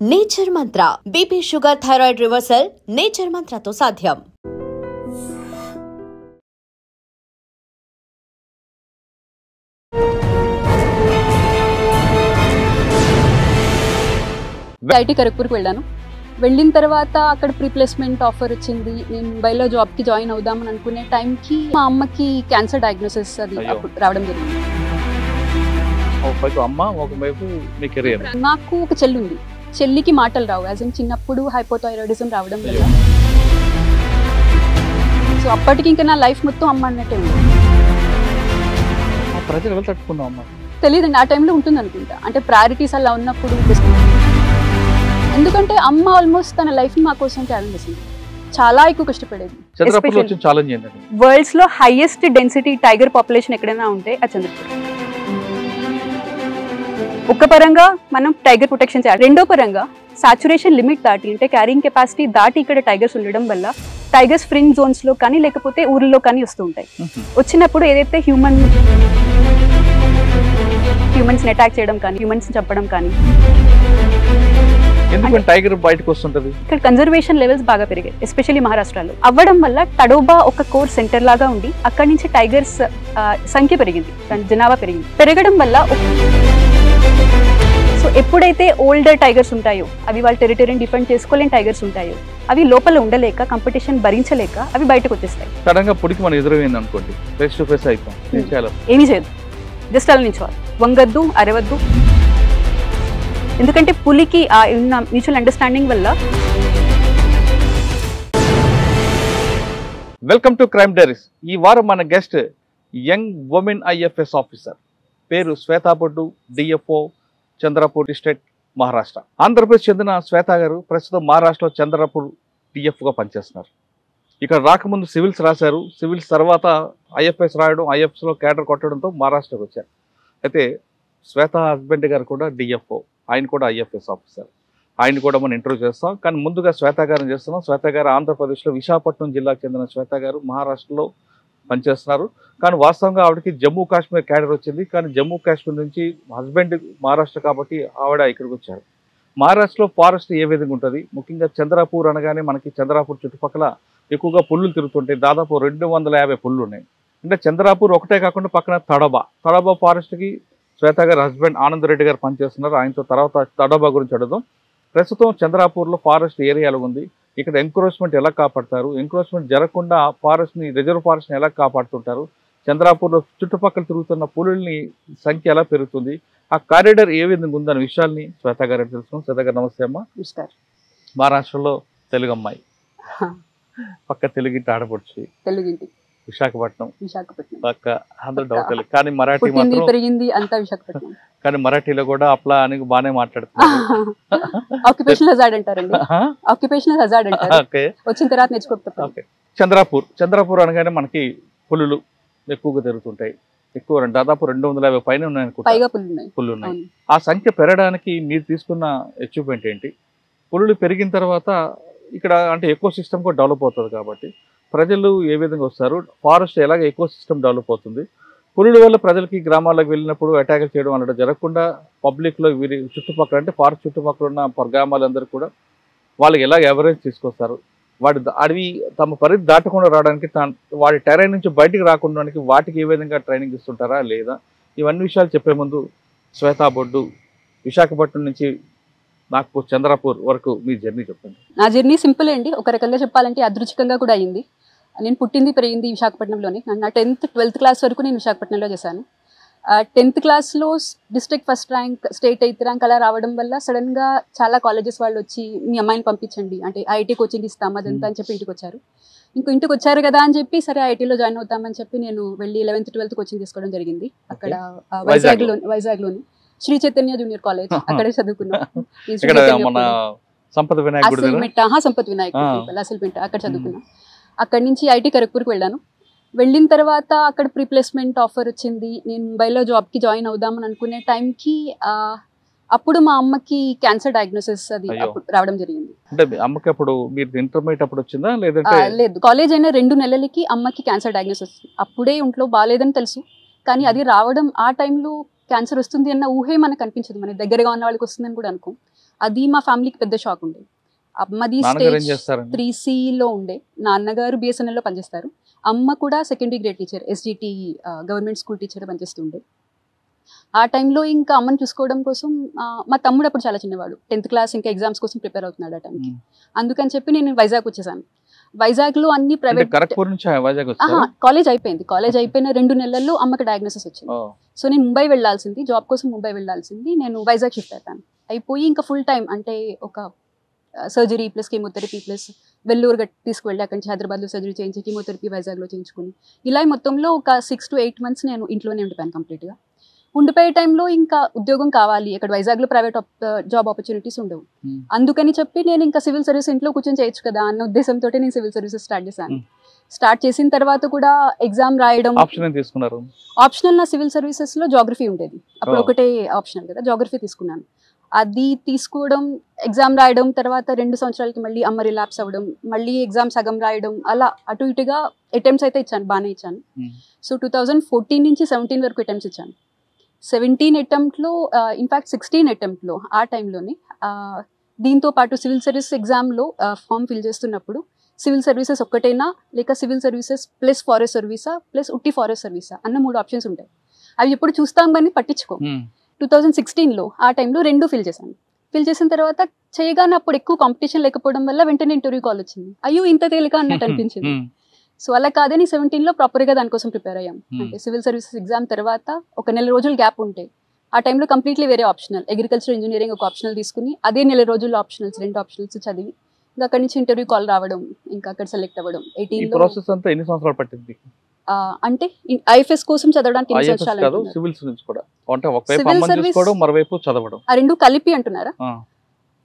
Nature Mantra BP sugar thyroid reversal nature మంత్రతో సాధ్యం. IT ఖరగ్పూర్కి వెళ్ళాను. వెళ్ళిన తర్వాత అక్కడ ప్రీప్లేస్మెంట్ ఆఫర్ వచ్చింది. నేను ముంబైలో జాబ్కి జాయిన్ అవుదామని అనుకునే టైంకి మా అమ్మకి క్యాన్సర్ డయాగ్నోసిస్ అది రావడం జరిగింది. నాకు ఒక చెల్లి ఉంది. చెల్లికి మాటలు రావు. యాజ్ ఇన్ చిన్నప్పుడు హైపోథైరాయిడిజం రావడం వల్ల సో అప్పటికి ఇంకా నా లైఫ్ మొత్తం అమ్మ అన్నట్టే ఉంది. తెలియదండి, ఆ టైంలో ఉంటుంది అనుకుంటా. అంటే ప్రయారిటీస్ అలా ఉన్నప్పుడు, ఎందుకంటే అమ్మ ఆల్మోస్ట్ తన లైఫ్ ని మా కోసం త్యాగం చేసింది. చాలా ఎక్కువ కష్టపడేది. వరల్డ్స్ లో హైయెస్ట్ డెన్సిటీ టైగర్ పాపులేషన్ ఎక్కడైనా ఉంటే ఆ చంద్రపూర్. ఒక పరంగా మనం టైగర్ ప్రొటెక్షన్ చేయాలి, రెండో పరంగా సాచురేషన్ లిమిట్ దాటి అంటే క్యారింగ్ కెపాసిటీ దాటి ఇక్కడ టైగర్స్ ఉండడం వల్ల టైగర్స్ ఫ్రింజ్ జోన్స్ లో కానీ లేకపోతే ఊర్లో కానీ వస్తూ ఉంటాయి. వచ్చినప్పుడు ఏదైతే హ్యూమన్స్ ని అటాక్ చేయడం కానీ హ్యూమన్స్ చంపడం కానీ టైగర్ బయటకు వస్తుంటది. ఇక్కడ కన్జర్వేషన్ లెవెల్స్ బాగా పెరిగాయి, ఎస్పెషల్లీ మహారాష్ట్రలో. అవ్వడం వల్ల తడోబా ఒక కోర్ సెంటర్ లాగా ఉండి అక్కడి నుంచి టైగర్స్ సంఖ్య పెరిగింది, జనాభా పెరగడం వల్ల సో ఎప్పుడైతే ఓల్డర్ టైగర్స్ ఉంటాయో, అవి వాళ్ళ టెరిటరీని డిఫెండ్ చేసుకోలేని టైగర్స్ ఉంటాయో, అవి లోపల ఉండలేక కంపిటీషన్ భరించలేక అవి బయటకు వచ్చేస్తాయి. సడన్ గా పులికి మనం ఎదురైంది అనుకోండి, ఫేస్ టు ఫేస్ అయిపోతాం. ఏమీ చేయదు, జస్ట్ అలా నిల్చోవాలి, వంగద్దు, అరవద్దు. ఎందుకంటే పులికి ఉన్న మ్యూచువల్ అండర్స్టాండింగ్ వల్ల. Welcome to crime diaries. ఈ వారం మన guest young women IFS officer, పేరు శ్వేతా బొడ్డు, డిఎఫ్ఓ, చంద్రపూర్ డిస్ట్రిక్ట్, మహారాష్ట్ర. ఆంధ్రప్రదేశ్ చెందిన శ్వేత గారు ప్రస్తుతం మహారాష్ట్రలో చంద్రపూర్ డిఎఫ్గా పనిచేస్తున్నారు. ఇక్కడ రాకముందు సివిల్స్ రాశారు. సివిల్స్ తర్వాత ఐఎఫ్ఎస్ రాయడం, ఐఎఫ్ఎస్లో క్యాడర్ కొట్టడంతో మహారాష్ట్రకి వచ్చారు. అయితే శ్వేత హస్బెండ్ గారు కూడా డిఎఫ్ఓ, ఆయన కూడా ఐఎఫ్ఎస్ ఆఫీసర్. ఆయన కూడా మనం ఇంటర్వ్యూ చేస్తాం. కానీ ముందుగా శ్వేత గారిని చేస్తున్నాం. శ్వేత గారు ఆంధ్రప్రదేశ్లో విశాఖపట్నం జిల్లాకు చెందిన శ్వేత గారు మహారాష్ట్రలో పనిచేస్తున్నారు. కానీ వాస్తవంగా ఆవిడకి జమ్మూ కాశ్మీర్ క్యాడర్ వచ్చింది. కానీ జమ్మూ కాశ్మీర్ నుంచి హస్బెండ్ మహారాష్ట్ర కాబట్టి ఆవిడ ఇక్కడికి వచ్చారు. మహారాష్ట్రలో ఫారెస్ట్ ఏ విధంగా ఉంటుంది, ముఖ్యంగా చంద్రపూర్ అనగానే మనకి చంద్రపూర్ చుట్టుపక్కల ఎక్కువగా పుల్లులు తిరుగుతుంటాయి. దాదాపు 250 పుల్లు ఉన్నాయి. అంటే చంద్రపూర్ ఒకటే కాకుండా పక్కన తడబా ఫారెస్ట్కి శ్వేత గారి హస్బెండ్ ఆనంద్ రెడ్డి గారు పనిచేస్తున్నారు. ఆయనతో తర్వాత తడబా గురించి అడుగుదాం. ప్రస్తుతం చంద్రపూర్లో ఫారెస్ట్ ఏరియాలో ఉంది. ఇక్కడ ఎంక్రోచ్మెంట్ ఎలా కాపాడతారు, ఎంక్రోచ్మెంట్ జరగకుండా ఫారెస్ట్ని, రిజర్వ్ ఫారెస్ట్ని ఎలా కాపాడుతుంటారు, చంద్రపూర్లో చుట్టుపక్కల తిరుగుతున్న పులుల్ని సంఖ్య ఎలా పెరుగుతుంది, ఆ కారిడార్ ఏ విధంగా ఉందనే విషయాల్ని శ్వేత గారు తెలుసుకున్నాం. శ్వేత గారు నమస్తే అమ్మ. మహారాష్ట్రలో తెలుగు అమ్మాయి, పక్క తెలుగింటి ఆడపడుచు, తెలుగింటి, విశాఖపట్నం పక్క, అందరూ డౌట్ లేదు. కానీ మరాఠీ మాత్రం పెరిగింది అంతా విశాఖపట్నం. కానీ మరాఠీలో కూడా అప్లా అని బాగానే మాట్లాడుతున్నారు. ఆక్యుపేషనల్ హజార్డ్ అంటారండి, ఆక్యుపేషనల్ హజార్డ్ అంటారు. వచ్చిన తర్వాత నేర్చుకోకపోతే. చంద్రపూర్ అనగానే మనకి పులులు ఎక్కువగా తిరుగుతుంటాయి. ఎక్కువ దాదాపు 250 పైన ఉన్నాయి, పుల్లు ఉన్నాయి. ఆ సంఖ్య పెరగడానికి మీరు తీసుకున్న అచీవ్మెంట్ ఏంటి? పులులు పెరిగిన తర్వాత ఇక్కడ అంటే ఎకో సిస్టమ్ కూడా డెవలప్ అవుతుంది కాబట్టి ప్రజలు ఏ విధంగా వస్తారు, ఫారెస్ట్ ఎలాగ ఎకో సిస్టమ్ డెవలప్ అవుతుంది, పులుల వల్ల ప్రజలకి గ్రామాలకు వెళ్ళినప్పుడు అటాక్ చేయడం అన్నట్టు జరగకుండా పబ్లిక్లో వీరి చుట్టుపక్కల అంటే ఫారెస్ట్ చుట్టుపక్కల ఉన్న గ్రామాలందరూ కూడా వాళ్ళకి ఎలాగ ఎవరేజ్ తీసుకొస్తారు, వాటి అడవి తమ పరిధి దాటకుండా రావడానికి, వాటి టెరైన్ నుంచి బయటికి రాకుండా వాటికి ఏ విధంగా ట్రైనింగ్ ఇస్తుంటారా లేదా, ఇవన్నీ విషయాలు చెప్పే ముందు శ్వేతా బొడ్డు, విశాఖపట్నం నుంచి నాగ్పూర్, చంద్రపూర్ వరకు మీ జర్నీ చెప్పండి. నా జర్నీ సింపుల్ అండి. ఒక రకంగా చెప్పాలంటే అదృష్టంగా కూడా అయింది. నేను పుట్టింది పెరిగింది విశాఖపట్నంలోనే. నా 10th 12th క్లాస్ వరకు నేను విశాఖపట్నంలో చేశాను. 10th క్లాస్లో district first rank, state 8th rank అలా రావడం వల్ల సడన్గా చాలా కాలేజెస్ వాళ్ళు వచ్చి మీ అమ్మాయిని పంపించండి అంటే ఐఐటీ కోచింగ్ ఇస్తాం అదంతా అని చెప్పి ఇంటికి వచ్చారు. ఇంటికి వచ్చారు కదా అని చెప్పి సరే ఐఐటీలో జాయిన్ అవుతామని చెప్పి నేను వెళ్ళి 11th 12th కోచింగ్ తీసుకోవడం జరిగింది. అక్కడ వైజాగ్లోని శ్రీ చైతన్య జూనియర్ కాలేజ్, అక్కడే చదువుకున్నాం. సంపత్ వినాయక్ అక్కడ చదువుకున్నాం. అక్కడి నుంచి ఐటీ ఖరగ్పూర్కి వెళ్ళాను. వెళ్ళిన తర్వాత అక్కడ ప్రీప్లేస్మెంట్ ఆఫర్ వచ్చింది. నేను ముంబైలో జాబ్కి జాయిన్ అవుదామని అనుకునే టైంకి అప్పుడు మా అమ్మకి క్యాన్సర్ డయాగ్నోసిస్ అది రావడం జరిగింది. అంటే అమ్మకి అప్పుడు మీరు ఇంటర్మీడియట్ అప్పుడు వచ్చిందా లేదంటే? లేదు, కాలేజ్ అయిన 2 నెలలకి అమ్మకి క్యాన్సర్ డయాగ్నోసిస్. అప్పుడే ఇంట్లో బాగాలేదని తెలుసు, కానీ అది రావడం ఆ టైంలో క్యాన్సర్ వస్తుంది అన్న ఊహే మనకు అనిపించదు. మన దగ్గరగా ఉన్న వాళ్ళకి వస్తుందని కూడా అనుకో. అది మా ఫ్యామిలీకి పెద్ద షాక్ ఉండే. అమ్మది నాన్నగారు ఏం స్టేజ్ చేస్తారండి? 3Cలో ఉండే, నాన్నగారు BSNLలో పనిచేస్తారు, అమ్మ కూడా secondary grade teacher, SGT government school teacher పనిచేస్తుండే. ఆ టైంలో ఇంకా అమ్మని చూసుకోవడం కోసం మా తమ్ముడు అప్పుడు చాలా చిన్నవాడు, 10th క్లాస్, ఇంకా ఎగ్జామ్స్ కోసం ప్రిపేర్ అవుతున్నాడు ఆ టైంకి. అందుకని చెప్పి నేను వైజాగ్ వచ్చేసాను. వైజాగ్లో అన్ని ప్రైవేట్, ఖరగ్పూర్ నుంచి వైజాగ్ వచ్చారా? కాలేజ్ అయిపోయింది. కాలేజ్ అయిపోయిన 2 నెలల్లో అమ్మకి డయాగ్నోసిస్ వచ్చింది. సో నేను ముంబై వెళ్ళాల్సింది, జాబ్ కోసం ముంబై వెళ్ళాల్సింది, నేను వైజాగ్ షిఫ్ట్ అయిపోయాను. అయిపోయి ఇంకా ఫుల్ టైం అంటే ఒక surgery plus chemotherapy plus Vellore తీసుకువెళ్ళి అక్కడి నుంచి హైదరాబాద్లో సర్జరీ చేయించి కీమోథెరపీ వైజాగ్లో చేయించుకుని ఇలా మొత్తంలో ఒక 6 to 8 months నేను ఇంట్లోనే ఉండిపోయాను కంప్లీట్గా. ఉండిపోయే టైంలో ఇంకా ఉద్యోగం కావాలి, ఇక్కడ వైజాగ్లో ప్రైవేట్ జాబ్ ఆపర్చునిటీస్ ఉండవు. అందుకని చెప్పి నేను ఇంకా సివిల్ సర్వీస్ ఇంట్లో కూర్చొని చేయొచ్చు కదా అన్న ఉద్దేశంతో నేను సివిల్ సర్వీసెస్ స్టార్ట్ చేశాను. స్టార్ట్ చేసిన తర్వాత కూడా ఎగ్జామ్ రాయడం ఆప్షనల్. నా సివిల్ సర్వీసెస్లో జాగ్రఫీ ఉండేది అప్పుడు, ఒకటే ఆప్షనల్ కదా, జాగ్రఫీ తీసుకున్నాను. అది తీసుకోవడం, ఎగ్జామ్ రాయడం, తర్వాత 2 సంవత్సరాలకి మళ్ళీ అమ్మ రిలాప్స్ అవ్వడం, మళ్ళీ ఎగ్జామ్ సగం రాయడం, అలా అటు ఇటుగా అటెంప్ట్స్ అయితే ఇచ్చాను, బాగానే ఇచ్చాను. సో 2014 నుంచి 17 వరకు అటెంప్ట్స్ ఇచ్చాను. 17 అటెంప్ట్లో ఇన్ఫ్యాక్ట్ 16 అటెంప్ట్లో ఆ టైంలోనే దీంతో పాటు సివిల్ సర్వీస్ ఎగ్జామ్లో ఫామ్ ఫిల్ చేస్తున్నప్పుడు సివిల్ సర్వీసెస్ ఒక్కటేనా లేక సివిల్ సర్వీసెస్ ప్లస్ ఫారెస్ట్ సర్వీసా ప్లస్ ఉట్టి ఫారెస్ట్ సర్వీసా అన్న 3 ఆప్షన్స్ ఉంటాయి. అవి ఎప్పుడు చూస్తాం కానీ పట్టించుకో. 2016లో ఆ టైంలో 2 ఫిల్ చేశాను. ఫిల్ చేసిన తర్వాత చేయగానే అప్పుడు ఎక్కువ కాంపిటీషన్ లేకపోవడం వల్ల వెంటనే ఇంటర్వ్యూ కాల్ వచ్చింది. అయ్యో ఇంత తేలిక అన్నట్టు అనిపించింది. సో అలా కాదని 17లో ప్రాపర్గా దానికోసం ప్రిపేర్ అయ్యాం. అంటే సివిల్ సర్వీసెస్ ఎగ్జామ్ తర్వాత ఒక 1 నెల రోజులు గ్యాప్ ఉంటే ఆ టైంలో కంప్లీట్లీ వేరే ఆప్షనల్, అగ్రికల్చర్ ఇంజనీరింగ్ ఒక ఆప్షనల్ తీసుకుని అదే 1 నెల రోజులు ఆప్షనల్స్ 2 ఆప్షనల్స్ చదివి ఇంకా అక్కడి నుంచి ఇంటర్వ్యూ కాల్ రావడం, ఇంకా అక్కడ సెలెక్ట్ అవ్వడం. 18లో ప్రాసెస్ అంతా ఎన్ని సంవత్సరాలు పట్టింది? అంటే IFS కోసం చదవడానికి ఎన్ని సంవత్సరాలు? సివిల్స్ నుంచి కూడా అంటే ఒకవైపు అమ్మని చూసుకోవడం, మరోవైపు చదవడం, ఆ 2 కలిపి అంటున్నారా?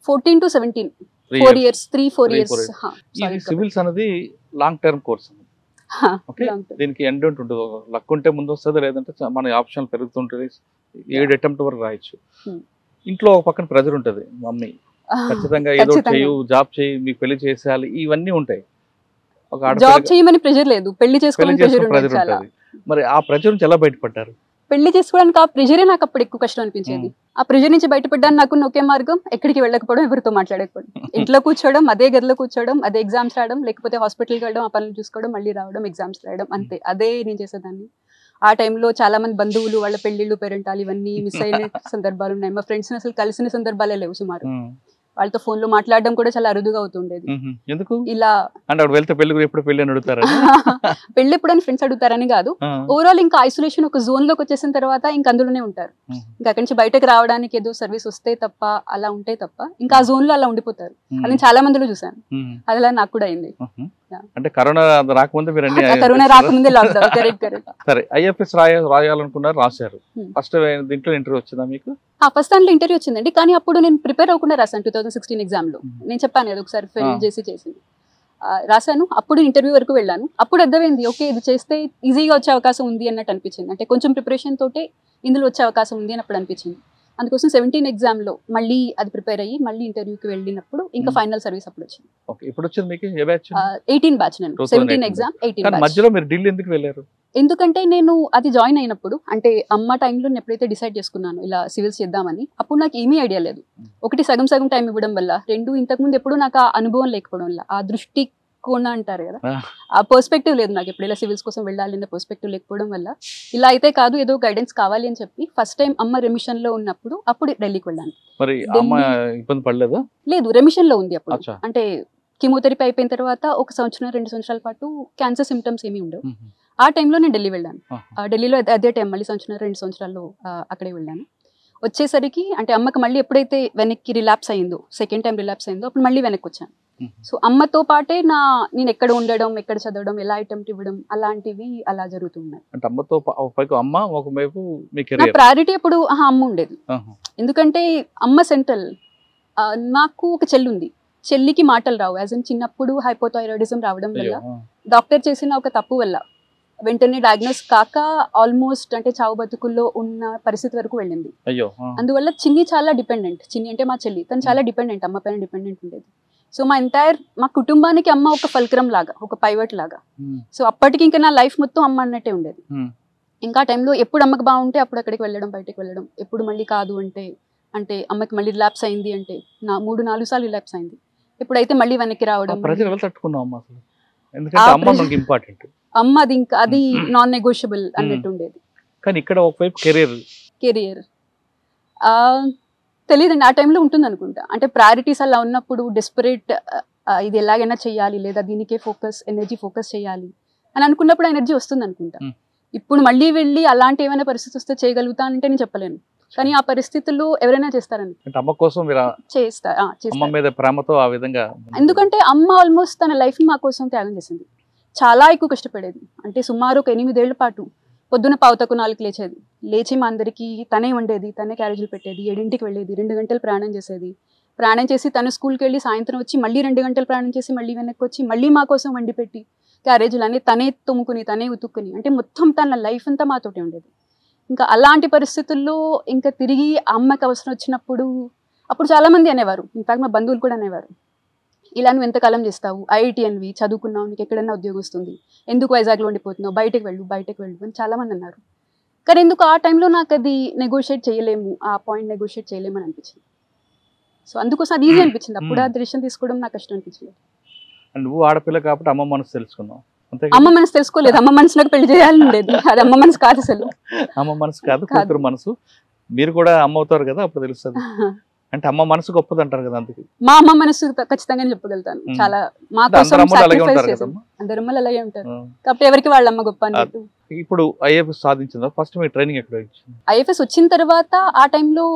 14 to 17 4 years 3-4 years. సివిల్స్ అనేది లాంగ్ టర్మ్ కోర్స్. ఓకే, దీనికి ఎండ్ ఉంటుంది. లక్ ఉంటే ముందు వస్తుంది, లేదంటే మన ఆప్షన్ పెరుగుతుంటుంది. 7 అటెంప్ట్ వరకు రాయొచ్చు. ఇంట్లో ఒక పక్కన ప్రెజర్ ఉంటుంది, మమ్మీ ఖచ్చితంగా ఏదో చేయు, జాబ్ చేయి, మీకు పెళ్లి చేసేయాలి, ఇవన్నీ ఉంటాయి. జాబ్ చేయమని ప్రెజర్ లేదు, పెళ్లి చేసుకోవాలని ప్రెజర్ ఉంటుంది. మరి ఆ ప్రెజర్ నుంచి ఎలా బయటపడ్డారు? పెళ్లి చేసుకోవడానికి ఆ ప్రెజరే నాకు అప్పుడు ఎక్కువ కష్టం అనిపించేది. ఆ ప్రెజర్ నుంచి బయటపడ్డానికి నాకు ఒకే మార్గం, ఎక్కడికి వెళ్ళకపోవడం, ఎవరితో మాట్లాడకపోవడం, ఇంట్లో కూర్చోవడం, అదే గదిలో కూర్చోవడం, అదే ఎగ్జామ్స్ రాయడం, లేకపోతే హాస్పిటల్కి వెళ్ళడం, ఆ పనులు చూసుకోవడం, మళ్ళీ రావడం, ఎగ్జామ్స్ రాయడం, అంతే. అదే నేను చేసేదాన్ని. ఆ టైంలో చాలా మంది బంధువులు వాళ్ళ పెళ్లిళ్ళు, పేరెంటాలు ఇవన్నీ మిస్ అయిన సందర్భాలు ఉన్నాయి. మా ఫ్రెండ్స్ అసలు కలిసిన సందర్భాలే లేవు సుమారు. వాళ్ళతో ఫోన్ లో మాట్లాడడం కూడా చాలా అరుదుగా అవుతుండేది. ఎందుకు ఇలా పెళ్లి ఎప్పుడని ఫ్రెండ్స్ అడుగుతారని కాదు, ఓవరాల్ ఇంకా ఐసోలేషన్ ఒక జోన్ లోకి వచ్చేసిన తర్వాత ఇంకా అందులోనే ఉంటారు. ఇంకా అక్కడి నుంచి బయటకు రావడానికి ఏదో సర్వీస్ వస్తే తప్ప, అలా ఉంటే తప్ప ఇంకా ఆ జోన్ లో అలా ఉండిపోతారు. అది చాలా మందిలో చూసాను, అలా నాకు కూడా అయింది. అంటే కరోనా రాకముందే కరోనా రాకముందే లాక్డౌన్. కరెక్ట్. సరే, IFS రాయాలనుకున్నారు, రాశారు. ఫస్ట్ దీంట్లో ఇంటర్వ్యూ వచ్చిందా మీకు? ఫస్ట్ దాంట్లో ఇంటర్వ్యూ వచ్చిందండి, కానీ అప్పుడు నేను ప్రిపేర్ అవ్వకుండా రాశాను. 2016 ఎగ్జామ్ లో నేను చెప్పాను కదా ఒకసారి ఫెయిల్ చేసింది, రాశాను. అప్పుడు ఇంటర్వ్యూ వరకు వెళ్ళాను. అప్పుడు అర్థమైంది, ఓకే ఇది చేస్తే ఈజీగా వచ్చే అవకాశం ఉంది అన్నట్టు అనిపించింది. అంటే కొంచెం ప్రిపరేషన్ తోటే ఇందులో వచ్చే అవకాశం ఉంది అని అప్పుడు అనిపించింది. అందుకోసం 17 ఎగ్జామ్లో మళ్ళీ అది ప్రిపేర్ అయ్యి మళ్ళీ ఇంటర్వ్యూకి వెళ్ళినప్పుడు ఇంకా ఫైనల్ సర్వీస్ అప్పుడు వచ్చింది. ఓకే, ఇప్పుడు వచ్చింది మీకు ఏ బ్యాచ్? 18 బ్యాచ్. నేను 17 ఎగ్జామ్ 18 బ్యాచ్. మధ్యలో మీరు ఢిల్లీ ఎందుకు వెళ్ళారు? ఎందుకంటే నేను అది జాయిన్ అయినప్పుడు, అంటే అమ్మ టైంలో నేను ఎప్పుడైతే డిసైడ్ చేసుకున్నాను ఇలా సివిల్స్ చేద్దామని, అప్పుడు నాకు ఏమీ ఐడియా లేదు. ఒకటి సగం టైం ఇవ్వడం వల్ల, 2 ఇంతకుముందు ఎప్పుడు నాకు ఆ అనుభవం లేకపోవడం వల్ల, ఆ దృష్టి కోణ అంటారు కదా, ఆ పర్స్పెక్టివ్ లేదు నాకు. ఎప్పుడు ఇలా సివిల్స్ కోసం వెళ్ళాలి అనే పర్స్పెక్టివ్ లేకపోవడం వల్ల ఇలా అయితే కాదు, ఏదో గైడెన్స్ కావాలి అని చెప్పి ఫస్ట్ టైం అమ్మ రెమిషన్ లో ఉన్నప్పుడు అప్పుడు ఢిల్లీకి వెళ్ళాను. మరి అమ్మ ఇబ్బంది పడలేదా? లేదు, రెమిషన్ లో ఉంది అప్పుడు. అంటే కీమోథెరపీ అయిపోయిన తర్వాత 1 సంవత్సరం 2 సంవత్సరాల పాటు క్యాన్సర్ సిమ్టమ్స్ ఏమీ ఉండవు. ఆ టైంలో నేను ఢిల్లీ వెళ్ళాను. ఢిల్లీలో అదే టైం మళ్ళీ 2 సంవత్సరాల్లో అక్కడే వెళ్ళాను. వచ్చేసరికి అంటే అమ్మకి మళ్ళీ ఎప్పుడైతే వెనక్కి రిలాప్స్ అయిందో, సెకండ్ టైం రిలాప్స్ అయిందో, అప్పుడు మళ్ళీ వెనక్కి వచ్చాను. సో అమ్మతో పాటే నేను ఎక్కడ ఉండడం, ఎక్కడ చదవడం, ఎలా అటెంప్ట్ ఇవ్వడం, అలాంటివి అలా జరుగుతున్నాయి. అంటే అమ్మతో అమ్మ ఒకవైపు నా ప్రయారిటీ అప్పుడు అమ్మ ఉండేది. ఎందుకంటే అమ్మ సెంట్రల్. నాకు ఒక చెల్లి ఉంది, చెల్లికి మాటలు రావు. యాజ్ ఇన్ చిన్నప్పుడు హైపోథైరాయిడిజం రావడం వల్ల, డాక్టర్ చేసిన ఒక తప్పు వల్ల వెంటనే డయాగ్నోస్ కాక ఆల్మోస్ట్ అంటే చావు బతుకుల్లో ఉన్న పరిస్థితి వరకు వెళ్ళింది. అందువల్ల చిన్ని చాలా డిపెండెంట్. చిన్ని అంటే మా చెల్లి, తను చాలా డిపెండెంట్, అమ్మ పైన డిపెండెంట్ ఉండేది. సో మా కుటుంబానికి అమ్మ ఒక ఫల్క్రమ్ లాగా, ఒక పైవట్ లాగా. సో అప్పటికి ఇంకా నా లైఫ్ మొత్తం అమ్మ అన్నట్టే ఉండేది. ఇంకా టైంలో ఎప్పుడు అమ్మకి బాగుంటే అప్పుడు అక్కడికి వెళ్ళడం, బయటకు వెళ్ళడం, ఎప్పుడు మళ్ళీ కాదు అంటే అంటే అమ్మకి మళ్ళీ రిలాప్స్ అయింది అంటే 3-4 సార్లు రిలాప్స్ అయింది. ఎప్పుడైతే మళ్ళీ వెనక్కి రావడం ప్రజలు ఎలా తట్టుకున్నాం అమ్మ అసలు? ఎందుకంటే అమ్మ మనకి ఇంపార్టెంట్. అమ్మ అది ఇంకా అది నాన్ నెగోషియబుల్ అన్నట్టు ఉండేది. కానీ ఇక్కడ ఒకవైపు కెరీర్ తెలియదండి, ఆ టైంలో ఉంటుంది అనుకుంటా. అంటే ప్రయారిటీస్ అలా ఉన్నప్పుడు డెస్పరేట్ ఇది ఎలాగైనా చేయాలి లేదా దీనికే ఎనర్జీ ఫోకస్ చేయాలి అని అనుకున్నప్పుడు ఎనర్జీ వస్తుంది అనుకుంటా. ఇప్పుడు మళ్ళీ వెళ్ళి అలాంటి ఏమైనా పరిస్థితి వస్తే చేయగలుగుతా అంటే నేను చెప్పలేను. కానీ ఆ పరిస్థితుల్లో ఎవరైనా చేస్తారని అమ్మ కోసం చేస్తారు. అమ్మ మీద ప్రేమతో ఆ విధంగా. ఎందుకంటే అమ్మ ఆల్మోస్ట్ తన లైఫ్ మా కోసం త్యాగం చేసింది. చాలా ఎక్కువ కష్టపడేది. అంటే సుమారు ఒక 8 ఏళ్ల పాటు పొద్దున 3:45 లేచేది. లేచి మా అందరికీ తనే వండేది, తనే క్యారేజీలు పెట్టేది, 7ంటికి వెళ్ళేది, 2 గంటలు ప్రయాణం చేసేది. ప్రయాణం చేసి తను స్కూల్కి వెళ్ళి సాయంత్రం వచ్చి మళ్ళీ 2 గంటలు ప్రయాణం చేసి మళ్ళీ వెనక్కి వచ్చి మళ్ళీ మా కోసం వండి పెట్టి క్యారేజీలు అన్నీ తనే తుమ్ముకుని తనే ఉతుక్కుని, అంటే మొత్తం తన లైఫ్ అంతా మాతోటే ఉండేది. ఇంకా అలాంటి పరిస్థితుల్లో ఇంకా తిరిగి అమ్మకి అవసరం వచ్చినప్పుడు అప్పుడు చాలామంది అనేవారు, ఇన్ఫాక్ట్ మా బంధువులు కూడా అనేవారు, ఇలా నువ్వు ఎంతకాలం చేస్తావు, ఐఐటి అనివి చదువుకున్నావు, నీకు ఎక్కడైనా ఉద్యోగం వస్తుంది, ఎందుకు వైజాగ్లో ఉండిపోతున్నావు, బయటకు వెళ్ళు అని చాలామంది అన్నారు. కానీ ఎందుకు ఆ టైంలో నాకు అది నెగోషియేట్ చేయలేము, ఆ పాయింట్ నెగోషియేట్ చేయలేము అని అనిపించింది. సో అందుకోసం అది ఈజీ అనిపించింది. అప్పుడు ఆ డిసిషన్ తీసుకోవడం నాకు కష్టం అనిపించలేదు. నువ్వు ఆడపిల్ల కాబట్టి అమ్మ మనసు తెలుసుకున్నావు. అమ్మ మనసు తెలుసుకోలేదు, అమ్మ మనసులోకి పెళ్లి చేయాలని ఉండేది. అది అమ్మ మనసు కాదు అసలు. అమ్మ మనసు కాదు, కూతురు మనసు. మీరు కూడా అమ్మ అవుతారు కదా, అప్పుడు తెలుస్తుంది. అంటే అమ్మ మనసు గొప్పది అంటారు కదా, అందుకే మా అమ్మ మనసు ఖచ్చితంగా చెప్పగలుగుతాను. చాలా మా కోసం అందరు అమ్మలు అలాగే ఉంటారు కాబట్టి ఎవరికి వాళ్ళ అమ్మ గొప్ప అన్నట్టు. ఇప్పుడు ఐఎఫ్ఎస్ సాధించిందా? ఫస్ట్ మీ ట్రైనింగ్ ఎక్కడ ఇచ్చింది? ఐఎఫ్ఎస్ వచ్చిన తర్వాత ఆ టైంలో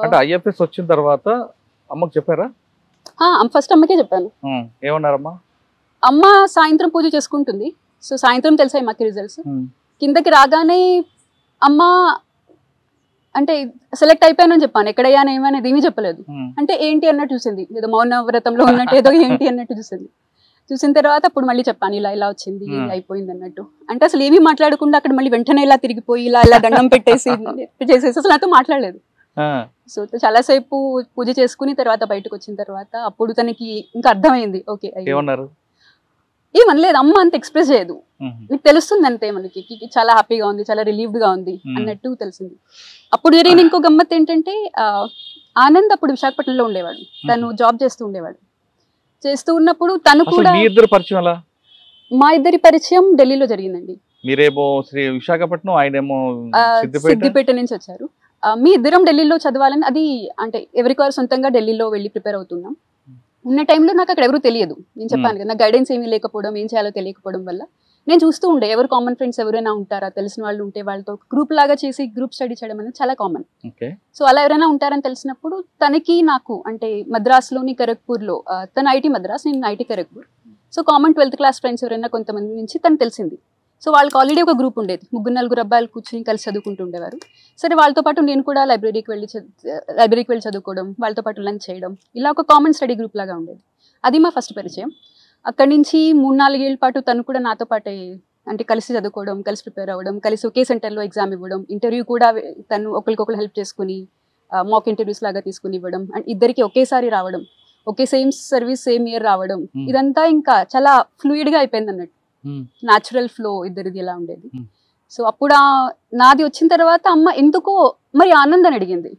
అంటే ఐఎఫ్ఎస్ వచ్చిన తర్వాత అమ్మకి చెప్పారా? ఫస్ట్ అమ్మకే చెప్పాను. ఏమన్నారమ్మా? అమ్మ సాయంత్రం పూజ చేసుకుంటుంది. సో సాయంత్రం తెలిసాయి మాకు రిజల్ట్స్. కిందకి రాగానే అమ్మ అంటే సెలెక్ట్ అయిపోయానని చెప్పాను. ఎక్కడయ్యాను ఏమనేది ఏమీ చెప్పలేదు. అంటే ఏంటి అన్నట్టు చూసింది, ఏదో మౌన వ్రతంలో ఉన్నట్టు ఏదో ఏంటి అన్నట్టు చూసింది. చూసిన తర్వాత అప్పుడు మళ్ళీ చెప్పాను, ఇలా ఇలా వచ్చింది అయిపోయింది అన్నట్టు. అంటే అసలు ఏమీ మాట్లాడకుండా అక్కడ మళ్ళీ వెంటనే ఇలా తిరిగిపోయి ఇలా ఇలా దండం పెట్టేసి చేసేసి అసలు నాతో మాట్లాడలేదు. సో చాలాసేపు పూజ చేసుకుని తర్వాత బయటకు వచ్చిన తర్వాత అప్పుడు తనకి ఇంకా అర్థమైంది. ఓకే ఏమనలేదు, అమ్మ అంత ఎక్స్ప్రెస్ చేయదు, నీకు తెలుస్తుంది అంతే, మనకి చాలా హ్యాపీగా ఉంది, చాలా రిలీవ్డ్ గా ఉంది అన్నట్టు తెలిసింది. అప్పుడు జరిగిన ఇంకో గమ్మత్ ఏంటంటే ఆనంద్ అప్పుడు విశాఖపట్నంలో ఉండేవాడు, తను జాబ్ చేస్తూ ఉండేవాడు. చేస్తూ ఉన్నప్పుడు తను కూడా మా ఇద్దరి పరిచయం ఢిల్లీలో జరిగిందండి. మీరేమో విశాఖపట్నం, ఆయనేమో సిద్దిపేట నుంచి వచ్చారు. మీ ఇద్దరం ఢిల్లీలో చదవాలని, అది అంటే ఎవరికొవారు సొంతంగా ఢిల్లీలో వెళ్ళి ప్రిపేర్ అవుతున్నాం. ఉన్న టైంలో నాకు అక్కడ ఎవరు తెలియదు. నేను చెప్పాను కదా, నాకు గైడెన్స్ ఏమీ లేకపోవడం, ఏం చేయాలో తెలియకపోవడం వల్ల నేను చూస్తూ ఉండే ఎవరు కామన్ ఫ్రెండ్స్ ఎవరైనా ఉంటారా, తెలిసిన వాళ్ళు ఉంటే వాళ్ళతో గ్రూప్ లాగా చేసి గ్రూప్ స్టడీ చేయడం అనేది చాలా కామన్. సో అలా ఎవరైనా ఉంటారని తెలిసినప్పుడు తనకి నాకు అంటే మద్రాస్లోని ఖరగ్పూర్లో, తను ఐటీ మద్రాస్, నేను IT Kharagpur. So common 12th class friends ఎవరైనా కొంతమంది నుంచి తను తెలిసింది. సో వాళ్ళకి ఆల్రెడీ ఒక గ్రూప్ ఉండేది, 3-4 అబ్బాయిలు కూర్చొని కలిసి చదువుకుంటూ ఉండేవారు. సరే వాళ్ళతో పాటు నేను కూడా లైబ్రరీకి వెళ్ళి చదువుకోవడం, వాళ్ళతో పాటు లంచ్ చేయడం, ఇలా ఒక కామన్ స్టడీ గ్రూప్ లాగా ఉండేది. అది మా ఫస్ట్ పరిచయం. అక్కడి నుంచి 3-4 ఏళ్ళ పాటు తను కూడా నాతో పాటే అంటే కలిసి చదువుకోవడం, కలిసి ప్రిపేర్ అవ్వడం, కలిసి ఒకే సెంటర్లో ఎగ్జామ్ ఇవ్వడం, ఇంటర్వ్యూ కూడా తను ఒకరికొకరు హెల్ప్ చేసుకుని మాక్ ఇంటర్వ్యూస్ లాగా తీసుకుని ఇవ్వడం, అండ్ ఇద్దరికి ఒకేసారి రావడం, ఒకే సేమ్ సర్వీస్ సేమ్ ఇయర్ రావడం, ఇదంతా ఇంకా చాలా ఫ్లూయిడ్గా అయిపోయింది అన్నట్టు. న్యాచురల్ ఫ్లో ఇద్దరిది ఎలా ఉండేది. సో అప్పుడు నాది వచ్చిన తర్వాత అమ్మ ఎందుకో మరి ఆనంద్ అని అడిగింది.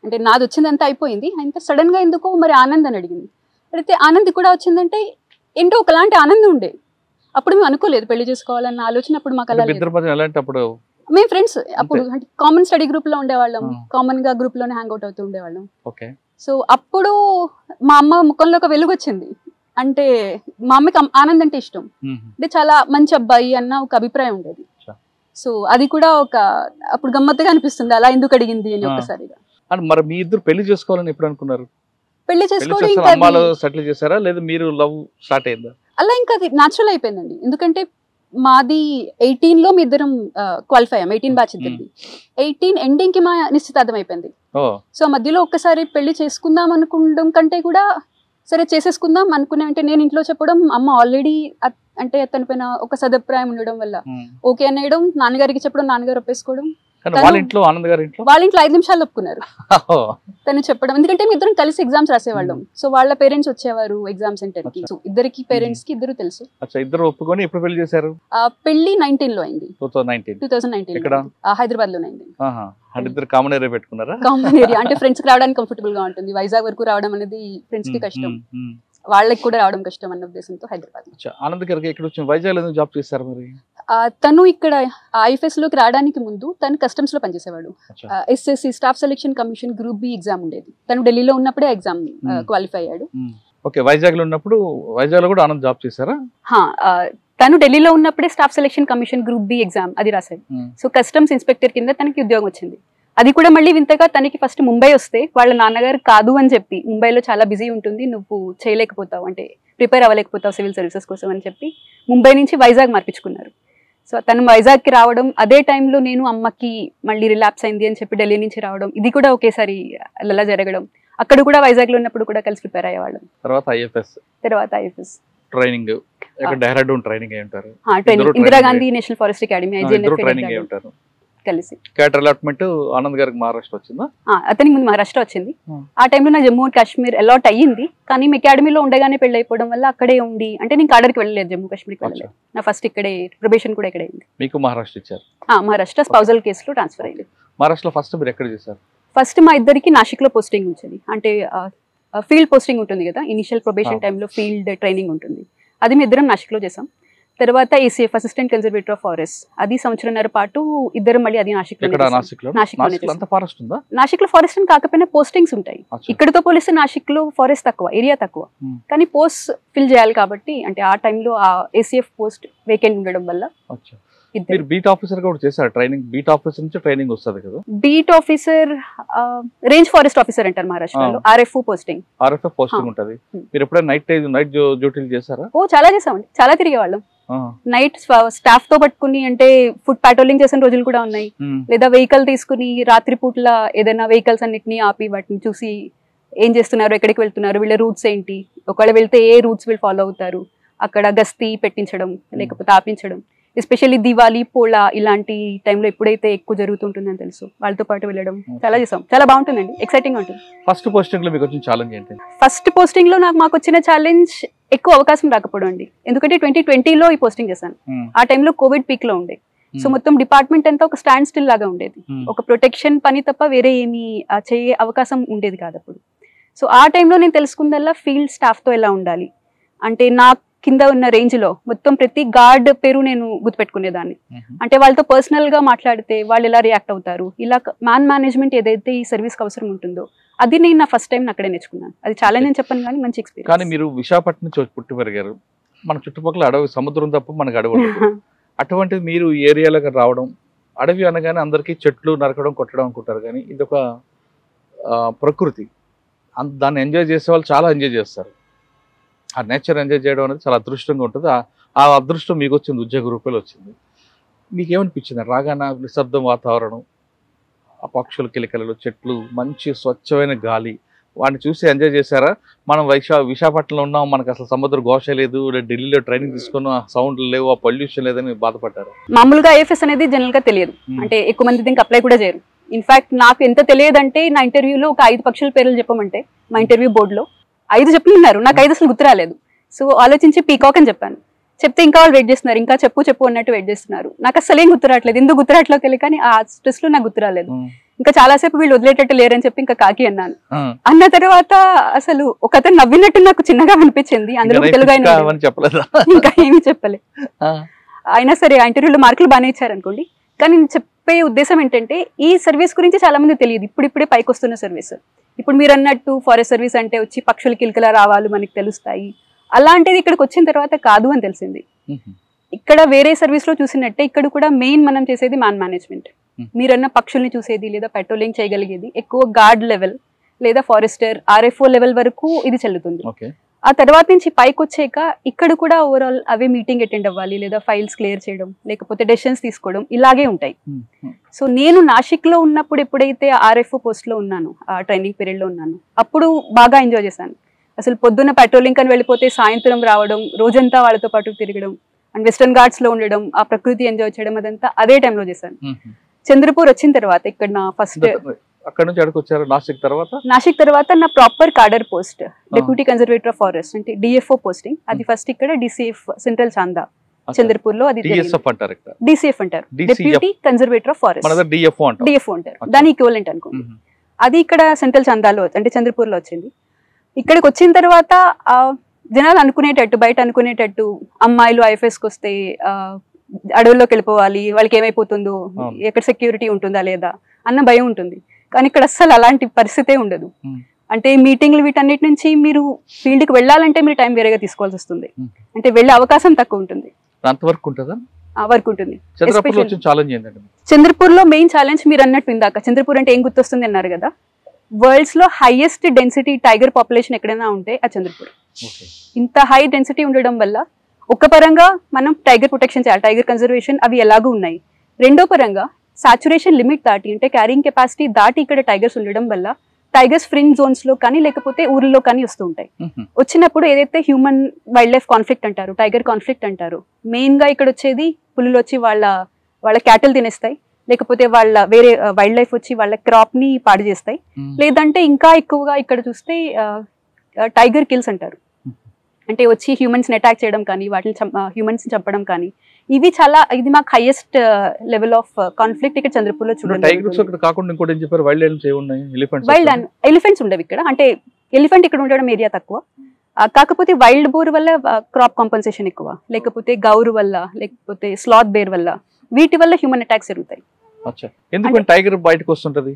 అంటే నాది వచ్చిందంతా అయిపోయింది, అంత సడన్ గా ఎందుకో మరి ఆనంద్ అని అడిగింది. అయితే ఆనంద్ కూడా వచ్చిందంటే ఏంటో ఒకలాంటి ఆనందం ఉండే. అప్పుడు మేము అనుకోలేదు పెళ్లి చేసుకోవాలన్న ఆలోచన అప్పుడు మాకు అలా లేదు. మేము ఫ్రెండ్స్ అప్పుడు అంటే కామన్ స్టడీ గ్రూప్ లో ఉండేవాళ్ళం, కామన్ గా గ్రూప్ లోనే హ్యాంగ్ అవుట్ అవుతూ ఉండేవాళ్ళం. సో అప్పుడు మా అమ్మ ముఖంలో ఒక వెలుగు వచ్చింది. అంటే మా అమ్మకి ఆనంద్ అంటే ఇష్టం, అంటే చాలా మంచి అబ్బాయి అన్న ఒక అభిప్రాయం ఉండేది. సో అది కూడా ఒక అప్పుడు గమ్మత్తుగా అనిపిస్తుంది, అలా ఎందుకు అడిగింది అని ఒకసారిగా. మరి మీ ఇద్దరు పెళ్లి చేసుకోవాలని ఎప్పుడు అనుకున్నారు? పెళ్లి చేసుకోవడం అలా ఇంకా అది న్యాచురల్ అయిపోయిందండి. ఎందుకంటే మాది 18లో మీ ఇద్దరం క్వాలిఫై అయ్యాం, 18 బ్యాచ్ ఇద్దరిది. 18 ఎండింగ్ కి మా నిశ్చితార్థం అయిపోయింది. సో మధ్యలో ఒక్కసారి పెళ్లి చేసుకుందాం అనుకోవడం కంటే కూడా సరే చేసేసుకుందాం అనుకున్నామంటే నేను ఇంట్లో చెప్పడం, అమ్మ ఆల్రెడీ అంటే తన పైన ఒక సదభిప్రాయం ఉండడం వల్ల ఓకే అనేయడం, నాన్నగారికి చెప్పడం, నాన్నగారు ఒప్పేసుకోవడం. వాళ్ళ ఇంట్లో 5 నిమిషాలు ఒప్పుకున్నారు తను చెప్పడం. ఎందుకంటే మీ ఇద్దరం కలిసి ఎగ్జామ్స్ రాసేవాళ్ళం. సో వాళ్ళ పేరెంట్స్ వచ్చేవారు ఎగ్జామ్ సెంటర్ కి. ఇద్దరికి పేరెంట్స్ కి ఇద్దరు తెలుసు. పెళ్లి 19లో అయింది, 2019 హైదరాబాద్ లోనే అయింది. అంటే ఇద్దరు కామన్ ఏరియా పెట్టుకున్నారా? కామన్ ఏరియా అంటే ఫ్రెండ్స్ కి రావడానికి కంఫర్టబుల్ గా ఉంటుంది. వైజాగ్ వరకు రావడం అనేది ఫ్రెండ్స్ కి కష్టం, వాళ్ళకి కూడా రావడం కష్టం అన్న ఉద్దేశంతో హైదరాబాద్. ఆనంద్ గారికి ఇక్కడ వచ్చి వైజాగ్ లో జాబ్ చేస్తారు మరి? తను ఇక్కడ ఐఎఫ్ఎస్ లోకి రావడానికి ముందు తను కస్టమ్స్ లో పనిచేసేవాడు. SSC staff selection commission group B exam ఉండేది. తను ఢిల్లీలో ఉన్నప్పుడే ఎగ్జామ్ క్వాలిఫై అయ్యాడు. ఓకే, వైజాగ్ లో ఉన్నప్పుడు వైజాగ్ లో కూడా ఆనంద్ జాబ్ చేశారా? తను ఢిల్లీలో ఉన్నప్పుడే staff selection commission group B exam అది రాశాడు. సో కస్టమ్స్ ఇన్స్పెక్టర్ కింద తనకి ఉద్యోగం వచ్చింది. అది కూడా మళ్ళీ వింతగా తనకి ఫస్ట్ ముంబై వస్తే వాళ్ళ నాన్నగారు కాదు అని చెప్పి, ముంబైలో చాలా బిజీ ఉంటుంది, నువ్వు చేయలేకపోతావు, అంటే ప్రిపేర్ అవ్వలేకపోతావు సివిల్ సర్వీసెస్ కోసం అని చెప్పి ముంబై నుంచి వైజాగ్ మార్పించుకున్నారు. సో తను వైజాగ్కి రావడం, అదే టైంలో నేను అమ్మకి మళ్ళీ రిలాప్స్ అయింది అని చెప్పి ఢిల్లీ నుంచి రావడం, ఇది కూడా ఒకేసారి అలా జరగడం. అక్కడ కూడా వైజాగ్లో ఉన్నప్పుడు కూడా కలిసి ప్రిపేర్ అయ్యేవాళ్ళం. తర్వాత IFS training, training Indira Gandhi national forest academy కలిసి. క్యాడర్ అలాట్మెంట్ ఆనంద్ గారికి మహారాష్ట్ర వచ్చిందా? అతనికి ముందు మహారాష్ట్ర వచ్చింది. ఆ టైంలో నా జమ్మూ అండ్ కాశ్మీర్ అలాట్ అయ్యింది, కానీ మేము అకాడమీలో ఉండగానే పెళ్లి అయిపోవడం వల్ల అక్కడే ఉండి, అంటే నేను కాడర్కి వెళ్ళలేదు, జమ్మూ కాశ్మీర్కి వెళ్ళలేదు. నా ఫస్ట్ ఇక్కడే ప్రొబేషన్ కూడా ఇక్కడే అయింది. మీకు మహారాష్ట్ర ఇచ్చారు? మహారాష్ట్ర స్పౌజల్ కేసులో ట్రాన్స్ఫర్ అయింది. మహారాష్ట్రలో ఫస్ట్ మీరు ఎక్కడ చేశారు? ఫస్ట్ మా ఇద్దరికి నాసిక్లో పోస్టింగ్ వచ్చింది. అంటే ఫీల్డ్ పోస్టింగ్ ఉంటుంది కదా, ఇనిషియల్ ప్రొబేషన్ టైంలో ఫీల్డ్ ట్రైనింగ్ ఉంటుంది, అది మేము ఇద్దరం నాసిక్లో చేసాం. తర్వాత ACF assistant conservator of forest, అది సంవత్సరంన్నర పాటు ఇద్దరం మళ్ళీ అది నాసిక్లో ఫారెస్ట్ అని కాకపోయినా పోస్టింగ్స్ ఉంటాయి. ఇక్కడతో పోలిస్తే నాసిక్లో ఫారెస్ట్ తక్కువ, ఏరియా తక్కువ, కానీ పోస్ట్ ఫిల్ చేయాలి కాబట్టి, అంటే ఆ టైంలో ఆ ఏసీఎఫ్ పోస్ట్ వేకెంట్ ఉండడం వల్ల. మీరు బీట్ ఆఫీసర్ కూడా చేశారు ట్రైనింగ్? బీట్ ఆఫీసర్ నుంచి ట్రైనింగ్ వస్తుంది కదా? Beat officer, range forest officer అంటారు మహారాష్ట్రలో, ఆర్ఎఫ్ఓ పోస్టింగ్. ఆర్ఎఫ్ఓ పోస్టింగ్ ఉంటది. మీరు ఎప్పుడైనా నైట్ డ్యూటీలు చేశారా? ఓ చాలా చేసామండి, చాలా తిరిగేవాళ్ళం. నైట్ స్టాఫ్ తో పట్టుకుని, అంటే ఫుడ్ పాట్రోలింగ్ చేసిన రోజులు కూడా ఉన్నాయి. లేదా వెహికల్ తీసుకుని రాత్రి పూట్ల ఏదైనా వెహికల్స్ అన్నిటిని ఆపి వాటిని చూసి ఏం చేస్తున్నారు, ఎక్కడికి వెళ్తున్నారు, వీళ్ళ రూట్స్ ఏంటి, ఒకవేళ వెళ్తే ఏ రూట్స్ వీళ్ళు ఫాలో అవుతారు, అక్కడ గస్తీ పెట్టించడం లేకపోతే ఆపించడం. ఎస్పెషల్లీ దివాళీ, పోలా ఇలాంటి టైంలో ఎప్పుడైతే ఎక్కువ జరుగుతుంటుందని తెలుసు, వాళ్ళతో పాటు వెళ్ళడం చాలా చేసాం. చాలా బాగుంటుందండి, ఎక్సైటింగ్ ఉంటుంది. ఫస్ట్ పోస్టింగ్ లో మీకు వచ్చిన ఛాలెంజ్ ఏంటి? ఫస్ట్ పోస్టింగ్ లో మాకు వచ్చిన ఛాలెంజ్ ఎక్కువ అవకాశం రాకపోవడం అండి. ఎందుకంటే 2020లో ఈ పోస్టింగ్ చేశాను. ఆ టైంలో కోవిడ్ పీక్ లో ఉండే. సో మొత్తం డిపార్ట్మెంట్ అంతా ఒక స్టాండ్ స్టిల్ లాగా ఉండేది. ఒక ప్రొటెక్షన్ పని తప్ప వేరే ఏమీ చేయ అవకాశం ఉండేది కాదు అప్పుడు. సో ఆ టైంలో నేను తెలుసుకుందల్లా ఫీల్డ్ స్టాఫ్ తో ఎలా ఉండాలి, అంటే నా కింద ఉన్న రేంజ్ లో మొత్తం ప్రతి గార్డ్ పేరు నేను గుర్తుపెట్టుకునేదాన్ని. అంటే వాళ్ళతో పర్సనల్ గా మాట్లాడితే వాళ్ళు ఎలా రియాక్ట్ అవుతారు, ఇలా మ్యాన్ మేనేజ్మెంట్ ఏదైతే ఈ సర్వీస్ కి అవసరం ఉంటుందో అది నేను నా ఫస్ట్ టైం అక్కడే నేర్చుకున్నాను. అది చాలా నేను చెప్పాను, కానీ మంచి ఎక్స్పీరియన్స్. కానీ మీరు విశాఖపట్నం నుంచి పుట్టి పెరిగారు, మన చుట్టుపక్కల అడవి, సముద్రం తప్ప మనకు అడవి. అటువంటిది మీరు ఈ ఏరియాలోకి రావడం, అడవి అనగానే అందరికీ చెట్లు నరకడం కొట్టడం అనుకుంటారు, కానీ ఇది ఒక ప్రకృతి, దాన్ని ఎంజాయ్ చేసే వాళ్ళు చాలా ఎంజాయ్ చేస్తారు. ఆ నేచర్ ఎంజాయ్ చేయడం అనేది చాలా అదృష్టంగా ఉంటుంది. ఆ అదృష్టం మీకు వచ్చింది, ఉద్యోగ రూపాయలు వచ్చింది. మీకు ఏమనిపించింది రాగాన? నిశ్శబ్దం వాతావరణం, ఆ పక్షుల కిలకలలు, చెట్లు, మంచి స్వచ్ఛమైన గాలి, వాడిని చూసి ఎంజాయ్ చేశారా? మనం విశాఖపట్నంలో ఉన్నాం, మనకు అసలు సముద్ర ఘోష లేదు, ఢిల్లీలో ట్రైనింగ్ తీసుకున్న సౌండ్లు లేవు, ఆ పొల్యూషన్ లేదని బాధపడ్డారు? మామూలుగా ఐఎఫ్ఎస్ అనేది జనరల్ గా తెలియదు, అంటే ఎక్కువ మంది దీనికి అప్లై కూడా చేయరు. ఇన్ఫాక్ట్ నాకు ఎంత తెలియదంటే, నా ఇంటర్వ్యూలో ఒక 5 పక్షుల పేర్లు చెప్పమంటే మా ఇంటర్వ్యూ బోర్డులో 5 చెప్పిన్నారు, నాకు 5 అసలు గుర్తు రాలేదు. సో ఆలోచించి పీకాక్ అని చెప్పాను. చెప్తే ఇంకా వాళ్ళు వెయిట్ చేస్తున్నారు, ఇంకా చెప్పు అన్నట్టు వెయిట్ చేస్తున్నారు. నాకు అసలు ఏం గుర్తు రావట్లేదు, ఎందుకు గుర్తు రావట్లేదు తెలియదు, కానీ ఆ స్ట్రెస్ లో నాకు గుర్తు రాలేదు. ఇంకా చాలాసేపు వీళ్ళు వదిలేటట్టు లేరని చెప్పి ఇంకా కాకి అన్నాను. అన్న తర్వాత అసలు ఒకతను నవ్వినట్టు నాకు చిన్నగా అనిపించింది. అందులో తెలుగు ఇంకా ఏమీ చెప్పలే. అయినా సరే ఆ ఇంటర్వ్యూలో మార్కులు బాగానే ఇచ్చారు అనుకోండి. కానీ నేను చెప్పే ఉద్దేశం ఏంటంటే, ఈ సర్వీస్ గురించి చాలా మంది తెలియదు, ఇప్పుడిప్పుడే పైకి వస్తున్న సర్వీస్. ఇప్పుడు మీరు అన్నట్టు ఫారెస్ట్ సర్వీస్ అంటే వచ్చి పక్షుల కిలకల రావాలు మనకి తెలుస్తాయి, అలాంటిది ఇక్కడికి వచ్చిన తర్వాత కాదు అని తెలిసింది. ఇక్కడ వేరే సర్వీస్ లో చూసినట్టే ఇక్కడ కూడా మెయిన్ మనం చేసేది మ్యాన్ మేనేజ్మెంట్. మీరన్న పక్షుల్ని చూసేది లేదా పెట్రోలింగ్ చేయగలిగేది ఎక్కువ గార్డ్ లెవెల్ లేదా ఫారెస్టర్, ఆర్ఎఫ్ఓ లెవెల్ వరకు ఇది చెల్లుతుంది. ఆ తర్వాత నుంచి పైకి వచ్చాక ఇక్కడ కూడా ఓవరాల్ అవే మీటింగ్ అటెండ్ అవ్వాలి, లేదా ఫైల్స్ క్లియర్ చేయడం, లేకపోతే డెసిషన్స్ తీసుకోవడం, ఇలాగే ఉంటాయి. సో నేను నాసిక్ లో ఉన్నప్పుడు ఎప్పుడైతే ఆర్ఎఫ్ఓ పోస్ట్ లో ఉన్నాను, ఆ ట్రైనింగ్ పీరియడ్ లో ఉన్నాను, అప్పుడు బాగా ఎంజాయ్ చేశాను. అసలు పొద్దున్న పెట్రోలింగ్ అని వెళ్ళిపోతే సాయంత్రం రావడం, రోజంతా వాళ్ళతో పాటు తిరగడం, అండ్ వెస్టర్న్ ఘాట్స్ లో ఉండడం, ఆ ప్రకృతి ఎంజాయ్ చేయడం, అదంతా అదే టైంలో చేశాను. చంద్రపూర్ వచ్చిన తర్వాత ఇక్కడ నా ఫస్ట్, అక్కడ నుంచి అక్కడికి వచ్చారు. నాసిక్ తర్వాత నా proper cadre post deputy conservator of forest అంటే డిఎఫ్ఓ పోస్టింగ్, అది ఫస్ట్ ఇక్కడ డిసిఎఫ్ సెంట్రల్ చాందా చంద్రపూర్ లో అది డిఎస్ఎఫ్ అంటారు ఇక్కడ, డిసిఎఫ్ అంటారు, డెప్యూటీ కన్జర్వేటర్ ఆఫ్ ఫారెస్ట్, మన డిఎఫ్ఓ అంటారు, డిఎఫ్ఓ అంటారు, దాని ఈక్వలెంట్ అనుకోండి. అది ఇక్కడ సెంట్రల్ చందాలో అంటే చంద్రపూర్ లో వచ్చింది. ఇక్కడికి వచ్చిన తర్వాత జనాలు అనుకునేటట్టు, బయట అనుకునేటట్టు అమ్మాయిలు ఐఎఫ్ఎస్కి వస్తే అడవుల్లోకి వెళ్ళిపోవాలి, వాళ్ళకి ఏమైపోతుందో, ఎక్కడ సెక్యూరిటీ ఉంటుందా లేదా అన్న భయం ఉంటుంది. కానీ ఇక్కడ అస్సలు అలాంటి పరిస్థితే ఉండదు. అంటే మీటింగ్లు వీటన్నిటి నుంచి మీరు ఫీల్డ్కి వెళ్ళాలంటే మీరు టైం వేరేగా తీసుకోవాల్సి వస్తుంది, అంటే వెళ్ళే అవకాశం తక్కువ ఉంటుంది. వర్క్ ఉంటుంది. చంద్రపూర్ లో మెయిన్ ఛాలెంజ్ మీరు అన్నట్టు ఇందాక, చంద్రపూర్ అంటే ఏం గుర్తొస్తుంది అన్నారు కదా, వరల్డ్స్ లో హైయెస్ట్ డెన్సిటీ టైగర్ పాపులేషన్ ఎక్కడైనా ఉంటే ఆ చంద్రపూర్. ఇంత హై డెన్సిటీ ఉండడం వల్ల ఒక పరంగా మనం టైగర్ ప్రొటెక్షన్ చేయాలి, టైగర్ కన్జర్వేషన్ అవి ఎలాగూ ఉన్నాయి. రెండో పరంగా సాచురేషన్ లిమిట్ దాటి అంటే క్యారింగ్ కెపాసిటీ దాటి ఇక్కడ టైగర్స్ ఉండడం వల్ల టైగర్స్ ఫ్రింజ్ జోన్స్ లో కానీ లేకపోతే ఊర్లో కానీ వస్తూ ఉంటాయి. వచ్చినప్పుడు ఏదైతే హ్యూమన్ వైల్డ్ లైఫ్ కాన్ఫ్లిక్ట్ అంటారు, టైగర్ కాన్ఫ్లిక్ట్ అంటారు, మెయిన్ గా ఇక్కడ వచ్చేది పులులు వచ్చి వాళ్ళ క్యాటిల్ తినేస్తాయి, లేకపోతే వాళ్ళ వేరే వైల్డ్ లైఫ్ వచ్చి వాళ్ళ క్రాప్ ని పాడు చేస్తాయి. లేదంటే ఇంకా ఎక్కువగా ఇక్కడ చూస్తే టైగర్ కిల్స్ అంటారు, అంటే వచ్చి హ్యూమన్స్ ని అటాక్ చేయడం కానీ వాటిని హ్యూమన్స్ ని చంపడం కానీ, ఇవి చాలా, ఇది మాకు హైయెస్ట్ లెవెల్ ఆఫ్ కాన్ఫ్లిక్ట్ ఇక్కడ చంద్రపూర్ లో చూడండి. వైల్డ్ ఎలిఫెంట్స్ ఉండవు ఇక్కడ, అంటే ఎలిఫెంట్ ఇక్కడ ఉండడం ఏరియా తక్కువ, కాకపోతే వైల్డ్ బోర్ వల్ల క్రాప్ కాంపన్సేషన్ ఎక్కువ, లేకపోతే గౌరు వల్ల, లేకపోతే స్లాత్ బేర్ వల్ల, వీటి వల్ల హ్యూమన్ అటాక్స్ జరుగుతాయి. టైగర్ బయటకు వస్తుంటది,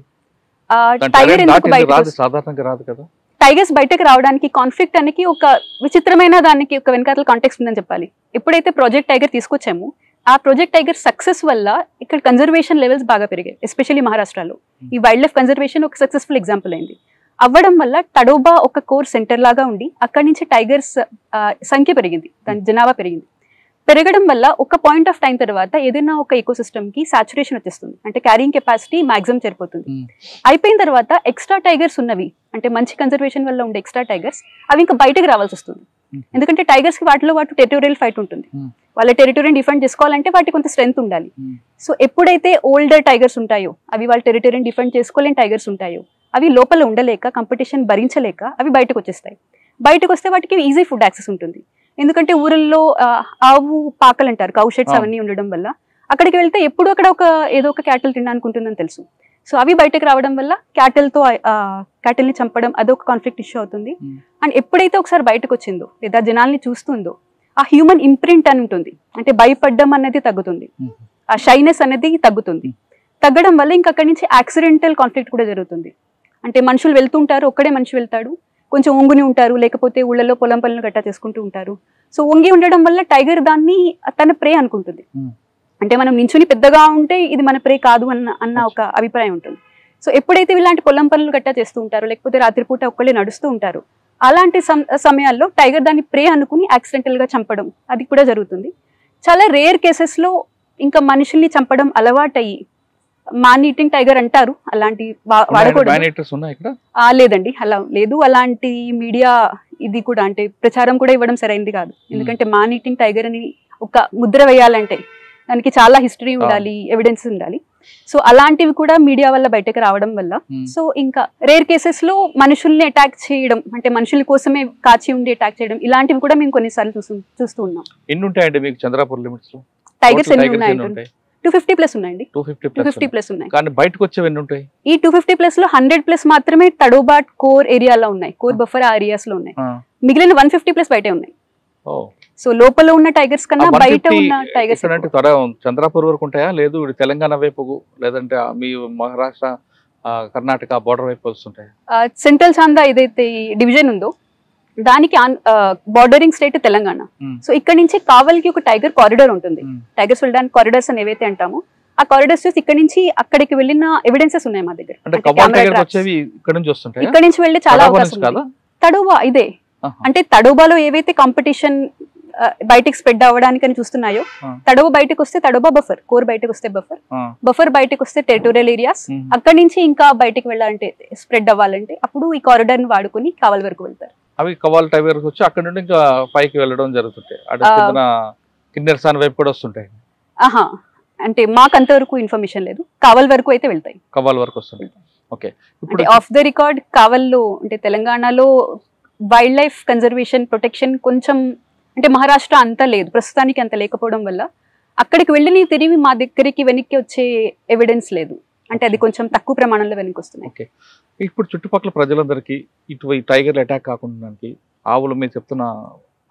టైగర్స్ బయటకు రావడానికి కాన్ఫ్లిక్ట్ అనేది ఒక విచిత్రమైన దానికి ఒక వెనకాల కాంటెక్స్ట్ ఉందని చెప్పాలి. ఎప్పుడైతే ప్రాజెక్ట్ టైగర్ తీసుకొచ్చామో ఆ ప్రాజెక్ట్ టైగర్ సక్సెస్ వల్ల ఇక్కడ కన్జర్వేషన్ లెవెల్స్ బాగా పెరిగాయి, ఎస్పెషల్లీ మహారాష్ట్రలో. ఈ వైల్డ్ లైఫ్ కన్జర్వేషన్ ఒక సక్సెస్ఫుల్ ఎగ్జాంపుల్ అయింది. అవ్వడం వల్ల తడోబా ఒక కోర్ సెంటర్ లాగా ఉండి అక్కడి నుంచి టైగర్స్ సంఖ్య పెరిగింది, దాని జనాభా పెరిగింది. పెరగడం వల్ల ఒక పాయింట్ ఆఫ్ టైం తర్వాత ఏదైనా ఒక ఈకోసిస్టమ్ కి సాచురేషన్ వచ్చేస్తుంది, అంటే క్యారింగ్ కెపాసిటీ మాక్సిమం సరిపోతుంది. అయిపోయిన తర్వాత ఎక్స్ట్రా టైగర్స్ ఉన్నవి, అంటే మంచి కన్జర్వేషన్ వల్ల ఉండే ఎక్స్ట్రా టైగర్స్ అవి ఇంకా బయటకు రావాల్సి వస్తుంది. ఎందుకంటే టైగర్స్ కి వాటిలో టెరిటోరియల్ ఫైట్ ఉంటుంది, వాళ్ళ టెరిటోరియల్ డిఫెండ్ చేసుకోవాలంటే వాటికి కొంత స్ట్రెంత్ ఉండాలి. సో ఎప్పుడైతే ఓల్డర్ టైగర్స్ ఉంటాయో, అవి వాళ్ళ టెరిటోరియల్ డిఫెండ్ చేసుకోలేని టైగర్స్ ఉంటాయో, అవి లోపల ఉండలేక కంపిటీషన్ భరించలేక అవి బయటకు వచ్చేస్తాయి. బయటకు వస్తే వాటికి ఈజీ ఫుడ్ యాక్సెస్ ఉంటుంది, ఎందుకంటే ఊరల్లో ఆవు పాకలు అంటారు, కౌ షెడ్స్ అవన్నీ ఉండడం వల్ల అక్కడికి వెళ్తే ఎప్పుడు అక్కడ ఏదో ఒక క్యాటిల్ తినడానికి ఉంటుందని తెలుసు. సో అవి బయటకు రావడం వల్ల క్యాటిల్ని చంపడం అదొక కాన్ఫ్లిక్ట్ ఇష్యూ అవుతుంది. అండ్ ఎప్పుడైతే ఒకసారి బయటకు వచ్చిందో లేదా జనాల్ని చూస్తుందో ఆ హ్యూమన్ ఇంప్రింట్ అని ఉంటుంది, అంటే భయపడ్డం అనేది తగ్గుతుంది, ఆ షైనెస్ అనేది తగ్గుతుంది. తగ్గడం వల్ల ఇంకా అక్కడి నుంచి యాక్సిడెంటల్ కాన్ఫ్లిక్ట్ కూడా జరుగుతుంది. అంటే మనుషులు వెళ్తుంటారు, ఒక్కడే మనిషి వెళ్తాడు, కొంచెం ఒంగుని ఉంటారు, లేకపోతే ఊళ్ళలో పొలం పనులు గట్టా చేసుకుంటూ ఉంటారు. సో ఒంగి ఉండడం వల్ల టైగర్ దాన్ని తన ప్రే అనుకుంటుంది, అంటే మనం నించుని పెద్దగా ఉంటే ఇది మన ప్రే కాదు అన్న ఒక అభిప్రాయం ఉంటుంది. సో ఎప్పుడైతే ఇలాంటి పొలం పనులు గట్టా చేస్తూ ఉంటారు, లేకపోతే రాత్రిపూట ఒక్కళ్ళే నడుస్తూ ఉంటారు, అలాంటి సమయాల్లో టైగర్ దాన్ని ప్రే అనుకుని యాక్సిడెంటల్ గా చంపడం అది కూడా జరుగుతుంది. చాలా రేర్ కేసెస్ లో ఇంకా మనుషుల్ని చంపడం అలవాటయ్యి మాన్ ఈటింగ్ టైగర్ అంటారు, అలాంటి వాడకూడదు. లేదండి, అలా లేదు. అలాంటి మీడియా ఇది కూడా అంటే ప్రచారం కూడా ఇవ్వడం సరైనది కాదు, ఎందుకంటే మాన్ ఈటింగ్ టైగర్ అని ఒక ముద్ర వేయాలంటే దానికి చాలా హిస్టరీ ఉండాలి, ఎవిడెన్స్ ఉండాలి. సో అలాంటివి కూడా మీడియా వల్ల బయటకు రావడం వల్ల, సో ఇంకా రేర్ కేసెస్ లో మనుషుల్ని అటాక్ చేయడం, అంటే మనుషుల కోసమే కాచి ఉండి అటాక్ చేయడం, ఇలాంటివి కూడా మేము కొన్నిసార్లు చూస్తూ ఉన్నాం. ఎన్ని ఉంటాయండి మీకు చంద్రపూర్ లిమిట్స్ లో? టైగర్స్ ఎన్ని ఉన్నాయి? 250+ ఉన్నాయండి. 250+ ఉన్నాయి. కానీ బయటకు వచ్చేవి ఎన్ని ఉంటాయి? ఈ 250+ లో 100+ మాత్రమే తడోబా కోర్ ఏరియాలో ఉన్నాయి, కోర్ బఫర్ ఏరియాస్ లో ఉన్నాయి. మిగిలిన 150+ బయటే ఉన్నాయి. సో లోపల ఉన్న టైగర్స్ కన్నా బయట ఉన్న టైగర్స్ చంద్రపూర్ వరకు ఉంటాయా, లేదు తెలంగాణ వైపు లేదంటే మీ మహారాష్ట్ర కర్ణాటక బోర్డర్ వైపు వస్తుంటాయి? సెంట్రల్ చాందా ఏదైతే డివిజన్ ఉందో దానికి బార్డరింగ్ స్టేట్ తెలంగాణ. సో ఇక్కడ నుంచి కావలికి ఒక టైగర్ కారిడార్ ఉంటుంది, టైగర్స్ వెళ్ళడానికి కారిడార్స్ అని ఏవైతే అంటామో ఆ కారిడార్స్ చూసి ఇక్కడ నుంచి అక్కడికి వెళ్ళిన ఎవిడెన్సెస్ ఉన్నాయి మా దగ్గర. ఇక్కడ నుంచి వెళ్ళి చాలా అవకాశం. తడోబా ఇదే, అంటే తడోబాలో ఏవైతే కాంపిటీషన్ బయటికి స్ప్రెడ్ అవ్వడానికి అని చూస్తున్నాయో, తడోబా బయటకు వస్తే తడోబా బఫర్, కోర్ బయటకు వస్తే బఫర్ బయటకు వస్తే టెరిటోరియల్ ఏరియాస్, అక్కడి నుంచి ఇంకా బయటకు వెళ్ళాలంటే స్ప్రెడ్ అవ్వాలంటే అప్పుడు ఈ కారిడార్ ని వాడుకుని కావల్ వరకు వెళ్తారు. అవి కవాల్ టైగర్ వచ్చి అక్కడ నుండి ఇంకా పైకి వెళ్ళడం జరుగుతుంటాయి, కిన్నెరసాని వైపు కూడా వస్తుంటాయి. అంటే మాకు అంతవరకు ఇన్ఫర్మేషన్ లేదు, కావల్ వరకు అయితే వెళ్తాయి. కావల్ వరకు వస్తుంది. ఓకే, ఇప్పుడు ఆఫ్ ద రికార్డ్ కావల్లో అంటే తెలంగాణలో వైల్డ్ లైఫ్ కన్జర్వేషన్ ప్రొటెక్షన్ కొంచెం అంటే మహారాష్ట్ర అంతా లేదు, ప్రస్తుతానికి అంత లేకపోవడం వల్ల అక్కడికి వెళ్ళి తిరిగి మా దగ్గరికి వెనక్కి వచ్చే ఎవిడెన్స్ లేదు. అంటే అది కొంచెం తక్కువ ప్రమాణంలో వెనక్కి వస్తున్నాయి. ఓకే, ఇప్పుడు చుట్టుపక్కల ప్రజలందరికీ ఇటు ఈ టైగర్లు అటాక్ కాకుండా ఆవులు మీరు చెప్తున్న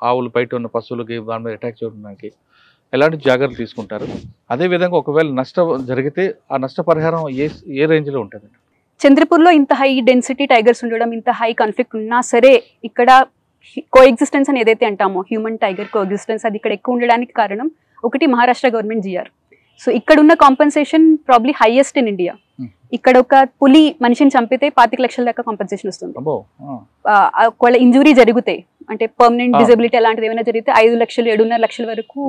ఆవులు బయట ఉన్న పశువులకి దాని మీద అటాక్ చేయడానికి ఎలాంటి జాగ్రత్తలు తీసుకుంటారు? అదేవిధంగా ఒకవేళ నష్టం జరిగితే ఆ నష్టపరిహారం ఏ రేంజ్లో ఉంటుంది? చంద్రపూర్లో ఇంత హై డెన్సిటీ టైగర్స్ ఉండడం, ఇంత హై కాన్ఫ్లిక్ట్ ఉన్నా సరే ఇక్కడ కో ఎగ్జిస్టెన్స్ అని ఏదైతే అంటామో హ్యూమన్ టైగర్ కో ఎగ్జిస్టెన్స్, అది ఇక్కడ ఎక్కువ ఉండడానికి కారణం ఒకటి మహారాష్ట్ర గవర్నమెంట్ జిఆర్. సో ఇక్కడ ఉన్న compensation probably highest in India. ఇక్కడ ఒక పులి మనిషిని చంపితే 25 లక్షల దాకా కాంపెన్సేషన్ వస్తుంది. ఒకవేళ ఇంజురీ జరిగితే అంటే పర్మనెంట్ డిజబిలిటీ అలాంటిది ఏమైనా జరిగితే 5 లక్షలు 7.5 లక్షల వరకు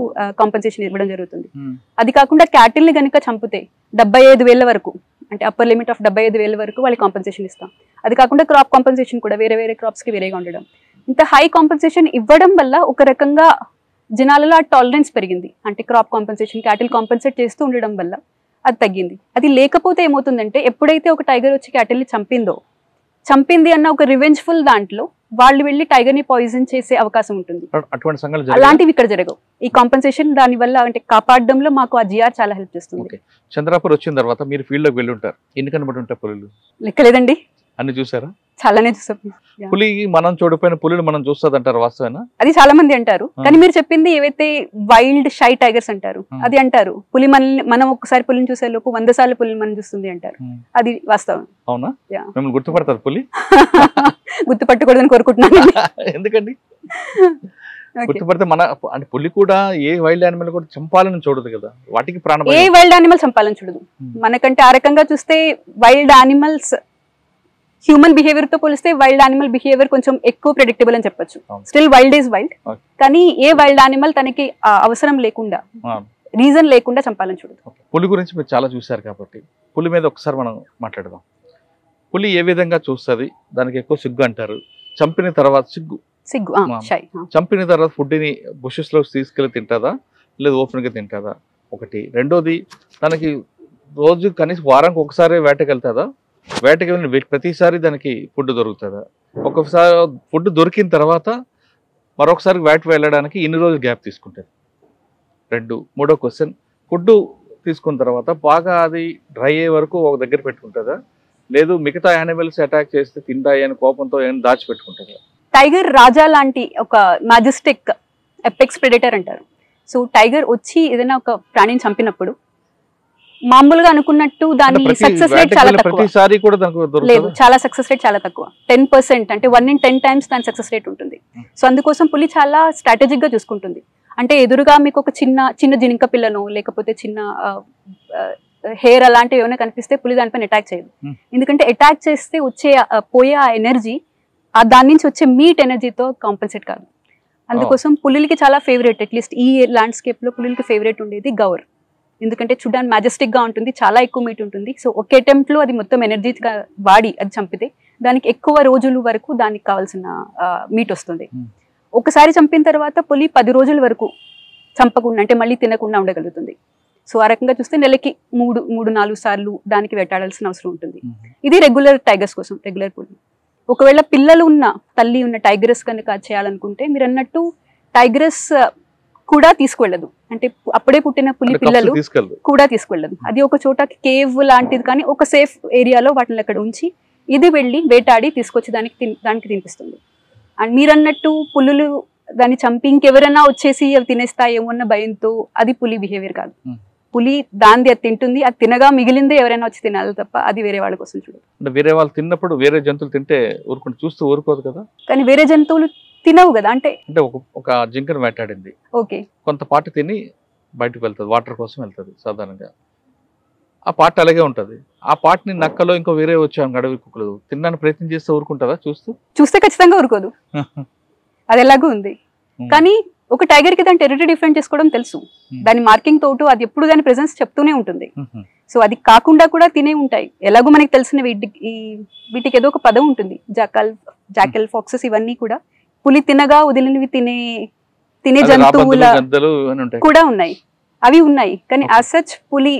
కాంపెన్సేషన్ ఇవ్వడం జరుగుతుంది. అది కాకుండా క్యాటిల్ ని కనుక చంపితే 75,000 వరకు, అంటే అప్పర్ లిమిట్ ఆఫ్ 75,000 వరకు వాళ్ళకి కాంపెన్సేషన్ ఇస్తాం. అది కాకుండా క్రాప్ కాంపెన్సేషన్ కూడా వేరే వేరే క్రాప్స్ కి వేరేగా ఉండడం. ఇంత హై కాంపెన్సేషన్ ఇవ్వడం వల్ల ఒక రకంగా జనాలలో టాలరెన్స్ పెరిగింది. అంటే క్రాప్ కాంపెన్సేషన్, క్యాటిల్ కాంపెన్సేట్ చేస్తూ ఉండడం వల్ల అది తగ్గింది. అది లేకపోతే ఏమవుతుందంటే ఎప్పుడైతే ఒక టైగర్ వచ్చి క్యాటిల్ని చంపింది అన్న ఒక రివెంజ్ఫుల్ దాంట్లో వాళ్ళు వెళ్ళి టైగర్ ని పాయిజన్ చేసే అవకాశం ఉంటుంది. అలాంటివి ఇక్కడ జరగవు. ఈ కాంపెన్సేషన్ దాని వల్ల అంటే కాపాడడంలో మాకు ఆ జిఆర్ చాలా హెల్ప్ చేస్తుంది. చంద్రాపూర్ వచ్చిన తర్వాత మీరు ఫీల్డ్ లోకి వెళ్ళి ఉంటారు, ఎన్ని కనబడి ఉంటాయి పులులు? లెక్కలేదండి, అన్ని చూసారా? చాలానే చూసాం. పులి మనం చూడపోయిన పులిని మనం చూస్తుంది అంటారు, వాస్తవేనా? అది చాలా మంది అంటారు, కానీ మీరు చెప్పింది ఏవైతే వైల్డ్ షై టైగర్స్ అంటారు అది అంటారు. పులి మనం ఒకసారి పులిని చూసే లోపు 100 సార్లు పులిని మనం చూస్తుంది అంటారు. అది వాస్తవం. అవునా? మిమ్మల్ని గుర్తుపడతారు పులి? గుర్తుపట్టకూడదని కోరుకుంటున్నాను. ఎందుకండి? గుర్తుపడితే మన అంటే పులి కూడా ఏ వైల్డ్ యానిమల్ కూడా చంపాలని చూడదు కదా, వాటికి ప్రాణం. ఏ వైల్డ్ యానిమల్ చంపాలని చూడదు. మనకంటే ఆ రకంగా చూస్తే వైల్డ్ యానిమల్స్ హ్యూమన్ బిహేవియర్ తో పోలిస్తే వైల్డ్ యానిమల్ బిహేవియర్ కొంచెం ఎక్కువ ప్రెడిక్టబుల్ అని చెప్పొచ్చు. స్టిల్ వైల్డ్ ఈజ్ వైల్డ్, కానీ ఏ వైల్డ్ యానిమల్ తనకి అవసరం లేకుండా, రీజన్ లేకుండా చంపాలని చూడదు. పులి గురించి మీరు చాలా చూసారు కాబట్టి పులి మీద ఒకసారి మనం మాట్లాడదాం. పులి ఏ విధంగా చూస్తుంది? దానికి ఎక్కువ సిగ్గు అంటారు. చంపిన తర్వాత చంపిన తర్వాత ఫుడ్ ని బుషెస్ లో తీసుకెళ్లి తింటుందా లేదా ఓపెన్ గా తింటుందా? ఒకటి. రెండోది, తనకి రోజు కనీసం వారానికి ఒకసారి వేటకి వెళ్తుందా? వేటకి వెళ్ళిన ప్రతిసారి దానికి ఫుడ్ దొరుకుతుందా? ఒకసారి ఫుడ్ దొరికిన తర్వాత మరొకసారి వేట వెళ్ళడానికి ఎన్ని రోజులు గ్యాప్ తీసుకుంటుంది? 2. మూడో క్వశ్చన్, ఫుడ్ తీసుకున్న తర్వాత బాగా అది డ్రై అయ్యే వరకు ఒక దగ్గర పెట్టుకుంటుందా, లేదు మిగతా యానిమల్స్ అటాక్ చేస్తే తింటాయి అని కోపంతో ఏమైనా దాచిపెట్టుకుంటుందా? టైగర్ రాజా లాంటి ఒక మాజెస్టిక్ ఎపెక్స్ ప్రెడేటర్ అంటారు. సో టైగర్ వచ్చి ఏదైనా ఒక ప్రాణిని చంపినప్పుడు మామూలుగా అనుకున్నట్టు దాని సక్సెస్ రేట్ చాలా తక్కువ. లేదు, చాలా సక్సెస్ రేట్ చాలా తక్కువ. 10%, అంటే 1 in 10 times దాని సక్సెస్ రేట్ ఉంటుంది. సో అందుకోసం పులి చాలా స్ట్రాటజిక్ గా చూసుకుంటుంది. అంటే ఎదురుగా మీకు ఒక చిన్న జింక పిల్లను లేకపోతే చిన్న హెయిర్ అలాంటివి ఏమైనా కనిపిస్తే పులి దానిపైన అటాక్ చేయదు. ఎందుకంటే అటాక్ చేస్తే పోయే ఆ ఎనర్జీ దాని నుంచి వచ్చే మీట్ ఎనర్జీతో కాంపెన్సేట్ కాదు. అందుకోసం పులికి చాలా ఫేవరెట్, అట్లీస్ట్ ఈ ల్యాండ్స్కేప్ లో పులికి ఫేవరెట్ ఉండేది గౌర్. ఎందుకంటే చూడడానికి మ్యాజెస్టిక్ గా ఉంటుంది, చాలా ఎక్కువ మీట్ ఉంటుంది. సో ఒక అటెంప్ట్ లో అది మొత్తం ఎనర్జీగా వాడి అది చంపితే దానికి ఎక్కువ రోజుల వరకు దానికి కావాల్సిన మీట్ వస్తుంది. ఒకసారి చంపిన తర్వాత పులి 10 రోజుల వరకు చంపకుండా, అంటే మళ్ళీ తినకుండా ఉండగలుగుతుంది. సో ఆ రకంగా చూస్తే నెలకి 3-4 సార్లు దానికి వేటాడాల్సిన అవసరం ఉంటుంది. ఇది రెగ్యులర్ టైగర్స్ కోసం, రెగ్యులర్ పులి. ఒకవేళ పిల్లలు ఉన్న తల్లి ఉన్న టైగరస్ కనుక చేయాలనుకుంటే మీరు అన్నట్టు టైగరస్ కూడా తీసుకువెళ్ళదు. అంటే అప్పుడే పుట్టిన పులి పిల్లలు కూడా తీసుకువెళ్ళదు. అది ఒక చోట కేవ్ లాంటిది కానీ ఒక సేఫ్ ఏరియాలో వాటిని అక్కడ ఉంచి ఇది వెళ్ళి వేటాడి తీసుకొచ్చి దానికి తినిపిస్తుంది. అండ్ మీరు అన్నట్టు పులులు దాన్ని చంపి ఇంకెవరైనా వచ్చేసి అవి తినేస్తాయేమో అన్న భయంతో, అది పులి బిహేవియర్ కాదు. పులి దాన్ని అది తింటుంది, అది తినగా మిగిలిందే ఎవరైనా వచ్చి తినాలి తప్ప అది వేరే వాళ్ళ కోసం చూడదు. అంటే వేరే వాళ్ళు తిన్నప్పుడు వేరే జంతువులు తింటే ఊరుకుంటే చూస్తూ ఊరుకోదు కదా. కానీ వేరే జంతువులు తినవు కదా. అంటే ఒక జింకను వేటాడింది, ఓకే, కొంత పార్ట్ తిని బయటకు వెళ్తుంది, వాటర్ కోసం వెళ్తుంది సాధారణంగా. ఆ పార్ట్ అలాగే ఉంటది. ఆ పార్ట్ ని నక్కలో ఇంకో వేరే వచ్చాను అడవి కుక్కలు తినడానికి ప్రయత్నం చేస్తే ఊరుకుంటుందా? చూస్తే ఖచ్చితంగా ఊరుకోదు. అది ఎలాగూ ఉంది. కానీ ఒక టైగర్ కి దాని టెరిటరీ డిఫరెంట్ చేసుకోవడం తెలుసు. దాని మార్కింగ్ తోటు అది ఎప్పుడు దాని ప్రెసెన్స్ చెప్తూనే ఉంటుంది. సో అది కాకుండా కూడా తినే ఉంటాయి. ఎలాగో మనకి తెలిసిన వీటికి ఏదో ఒక పదం ఉంటుంది, జాకల్ ఫాక్సెస్, ఇవన్నీ కూడా పులి తినగా వదిలినవి తినే జంతువుల కూడా ఉన్నాయి, అవి ఉన్నాయి. కానీ యాజ్ సచ్ పులి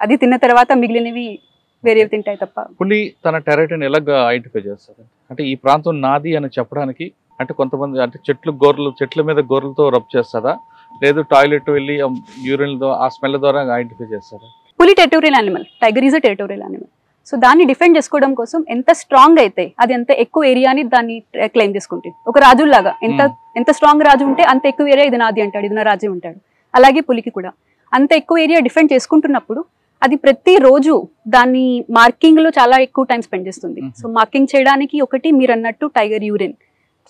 అది తిన్న తర్వాత మిగిలినవి వేరేవి తింటాయి తప్ప. పులి తన టెరిటరీని ఎలాగ ఐడెంటిఫై చేస్తారు? అంటే ఈ ప్రాంతం నాది అని చెప్పడానికి అంటే కొంతమంది అంటే చెట్ల మీద గోర్లతో రబ్ చేస్తారా, లేదు టాయిలెట్ వెళ్ళి యూరిన్ ఆ స్మెల్ ద్వారా ఐడెంటిఫై చేస్తారా? పులి territorial animal, tiger is a territorial animal. So దాన్ని డిఫెండ్ చేసుకోవడం కోసం ఎంత స్ట్రాంగ్ అయితే అది ఎంత ఎక్కువ ఏరియాని దాన్ని క్లెయిమ్ చేసుకుంటుంది. ఒక రాజులాగా ఎంత స్ట్రాంగ్ రాజు ఉంటే అంత ఎక్కువ ఏరియా ఇది నాది అంటాడు, ఇది నా రాజ్యం అంటాడు. అలాగే పులికి కూడా అంత ఎక్కువ ఏరియా డిఫెండ్ చేసుకుంటున్నప్పుడు అది ప్రతి రోజు దాన్ని మార్కింగ్ లో చాలా ఎక్కువ టైం స్పెండ్ చేస్తుంది. సో మార్కింగ్ చేయడానికి ఒకటి మీరు అన్నట్టు టైగర్ యూరిన్.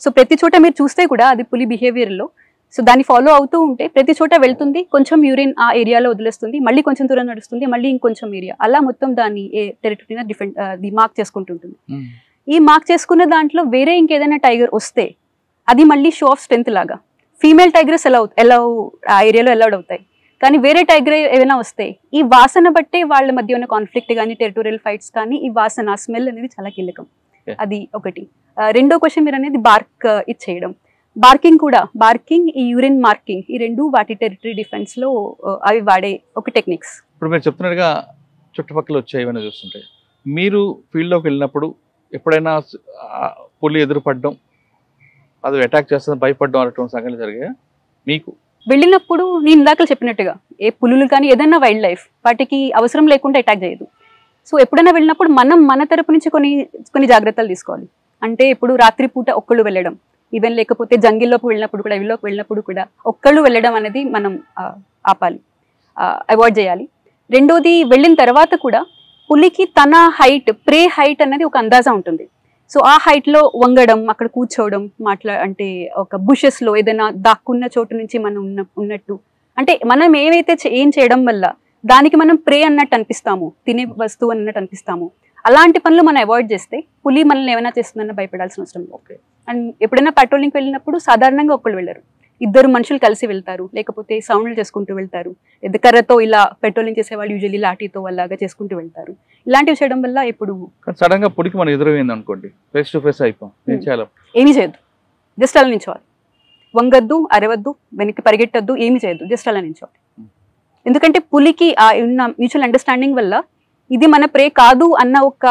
సో ప్రతి చోట మీరు చూస్తే కూడా అది పులి బిహేవియర్ లో సో దాన్ని ఫాలో అవుతూ ఉంటే ప్రతి చోట వెళ్తుంది, కొంచెం యూరిన్ ఆ ఏరియాలో వదిలేస్తుంది, మళ్ళీ కొంచెం దూరం నడుస్తుంది, మళ్ళీ ఇంకొంచెం ఏరియా, అలా మొత్తం దాన్ని టెరిటరీని డిఫెండ్ మార్క్ చేసుకుంటుంటుంది. ఈ మార్క్ చేసుకున్న దాంట్లో వేరే ఇంకేదైనా టైగర్ వస్తే అది మళ్ళీ షో ఆఫ్ స్ట్రెంత్ లాగా. ఫీమేల్ టైగర్స్ ఎలా ఆ ఏరియాలో అలౌడ్ అవుతాయి, కానీ వేరే టైగర్ ఏమైనా వస్తే ఈ వాసన బట్టే వాళ్ళ మధ్య ఉన్న కాన్ఫ్లిక్ట్ కానీ టెరిటోరియల్ ఫైట్స్ కానీ ఈ వాసన స్మెల్ అనేది చాలా కీలకం. అది ఒకటి. రెండో క్వశ్చన్ మీరు అనేది బార్క్ ఇచ్చేయడం. బార్కింగ్ కూడా, బార్కింగ్ ఈ యూరిన్ మార్కింగ్ ఈ రెండు వాటి టెరిటరీ డిఫెన్స్ లో అవి వాడే ఒక టెక్నిక్స్. ఇప్పుడు మీరు చెప్తున్నట్టుగా చుట్టుపక్కల వచ్చేవన్నీ చూస్తుంటే మీరు ఫీల్డ్లోకి వెళ్ళినప్పుడు ఎప్పుడైనా పులి ఎదురుపడడం, అది అటాక్ చేస్తుంది భయపడడం అనేటువంటి సంఘటనలు జరిగాయి మీకు? వెళ్ళినప్పుడు నేను ఇందాక చెప్పినట్టుగా ఏ పులులు కానీ ఏదైనా వైల్డ్ లైఫ్ వాటికి అవసరం లేకుండా అటాక్ చేయదు. సో ఎప్పుడైనా వెళ్ళినప్పుడు మనం మన తరపు నుంచి కొన్ని జాగ్రత్తలు తీసుకోవాలి. అంటే ఇప్పుడు రాత్రిపూట ఒక్కళ్ళు వెళ్ళడం, ఈవెన్ లేకపోతే జంగిల్లోకి వెళ్ళినప్పుడు కూడా అడవిలోకి వెళ్ళినప్పుడు కూడా ఒక్కళ్ళు వెళ్ళడం అనేది మనం ఆపాలి, అవాయిడ్ చేయాలి. రెండోది వెళ్ళిన తర్వాత కూడా పులికి తన హైట్, ప్రే హైట్ అనేది ఒక అందాజా ఉంటుంది. సో ఆ హైట్లో వంగడం, అక్కడ కూర్చోవడం, అంటే ఒక బుషెస్లో ఏదైనా దాక్కున్న చోటు నుంచి మనం ఉన్నట్టు, అంటే మనం ఏం చేయడం వల్ల దానికి మనం ప్రే అన్నట్టు అనిపిస్తాము, తినే వస్తువు అన్నట్టు అనిపిస్తాము, అలాంటి పనులు మనం అవాయిడ్ చేస్తే పులి మనల్ని ఏమైనా చేస్తుందన్న భయపడాల్సిన అవసరం లేదు. అండ్ ఎప్పుడైనా పెట్రోలింగ్కి వెళ్ళినప్పుడు సాధారణంగా ఒక్కళ్ళు వెళ్ళరు, ఇద్దరు మనుషులు కలిసి వెళ్తారు, లేకపోతే సౌండ్లు చేసుకుంటూ వెళ్తారు, కర్రతో ఇలా పెట్రోలింగ్ చేసేవాళ్ళు యూజువల్లీ లాఠీతో అలాగా చేసుకుంటూ వెళ్తారు. ఇలాంటివి చేయడం వల్ల ఇప్పుడు సడన్ గా పులికి మనం ఎదురైంది అనుకోండి, ఫేస్ టు ఫేస్ అయిపోం, ఏమీ చేయొద్దు, జస్ట్ అలా నించోవాలి. వంగద్దు, అరవద్దు, వెనక్కి పరిగెట్టద్దు, ఏమీ చేయొద్దు, జస్ట్ అలా నించోవాలి. ఎందుకంటే పులికి ఆ ఉన్న మ్యూచువల్ అండర్స్టాండింగ్ వల్ల ఇది మన ప్రే కాదు అన్న ఒక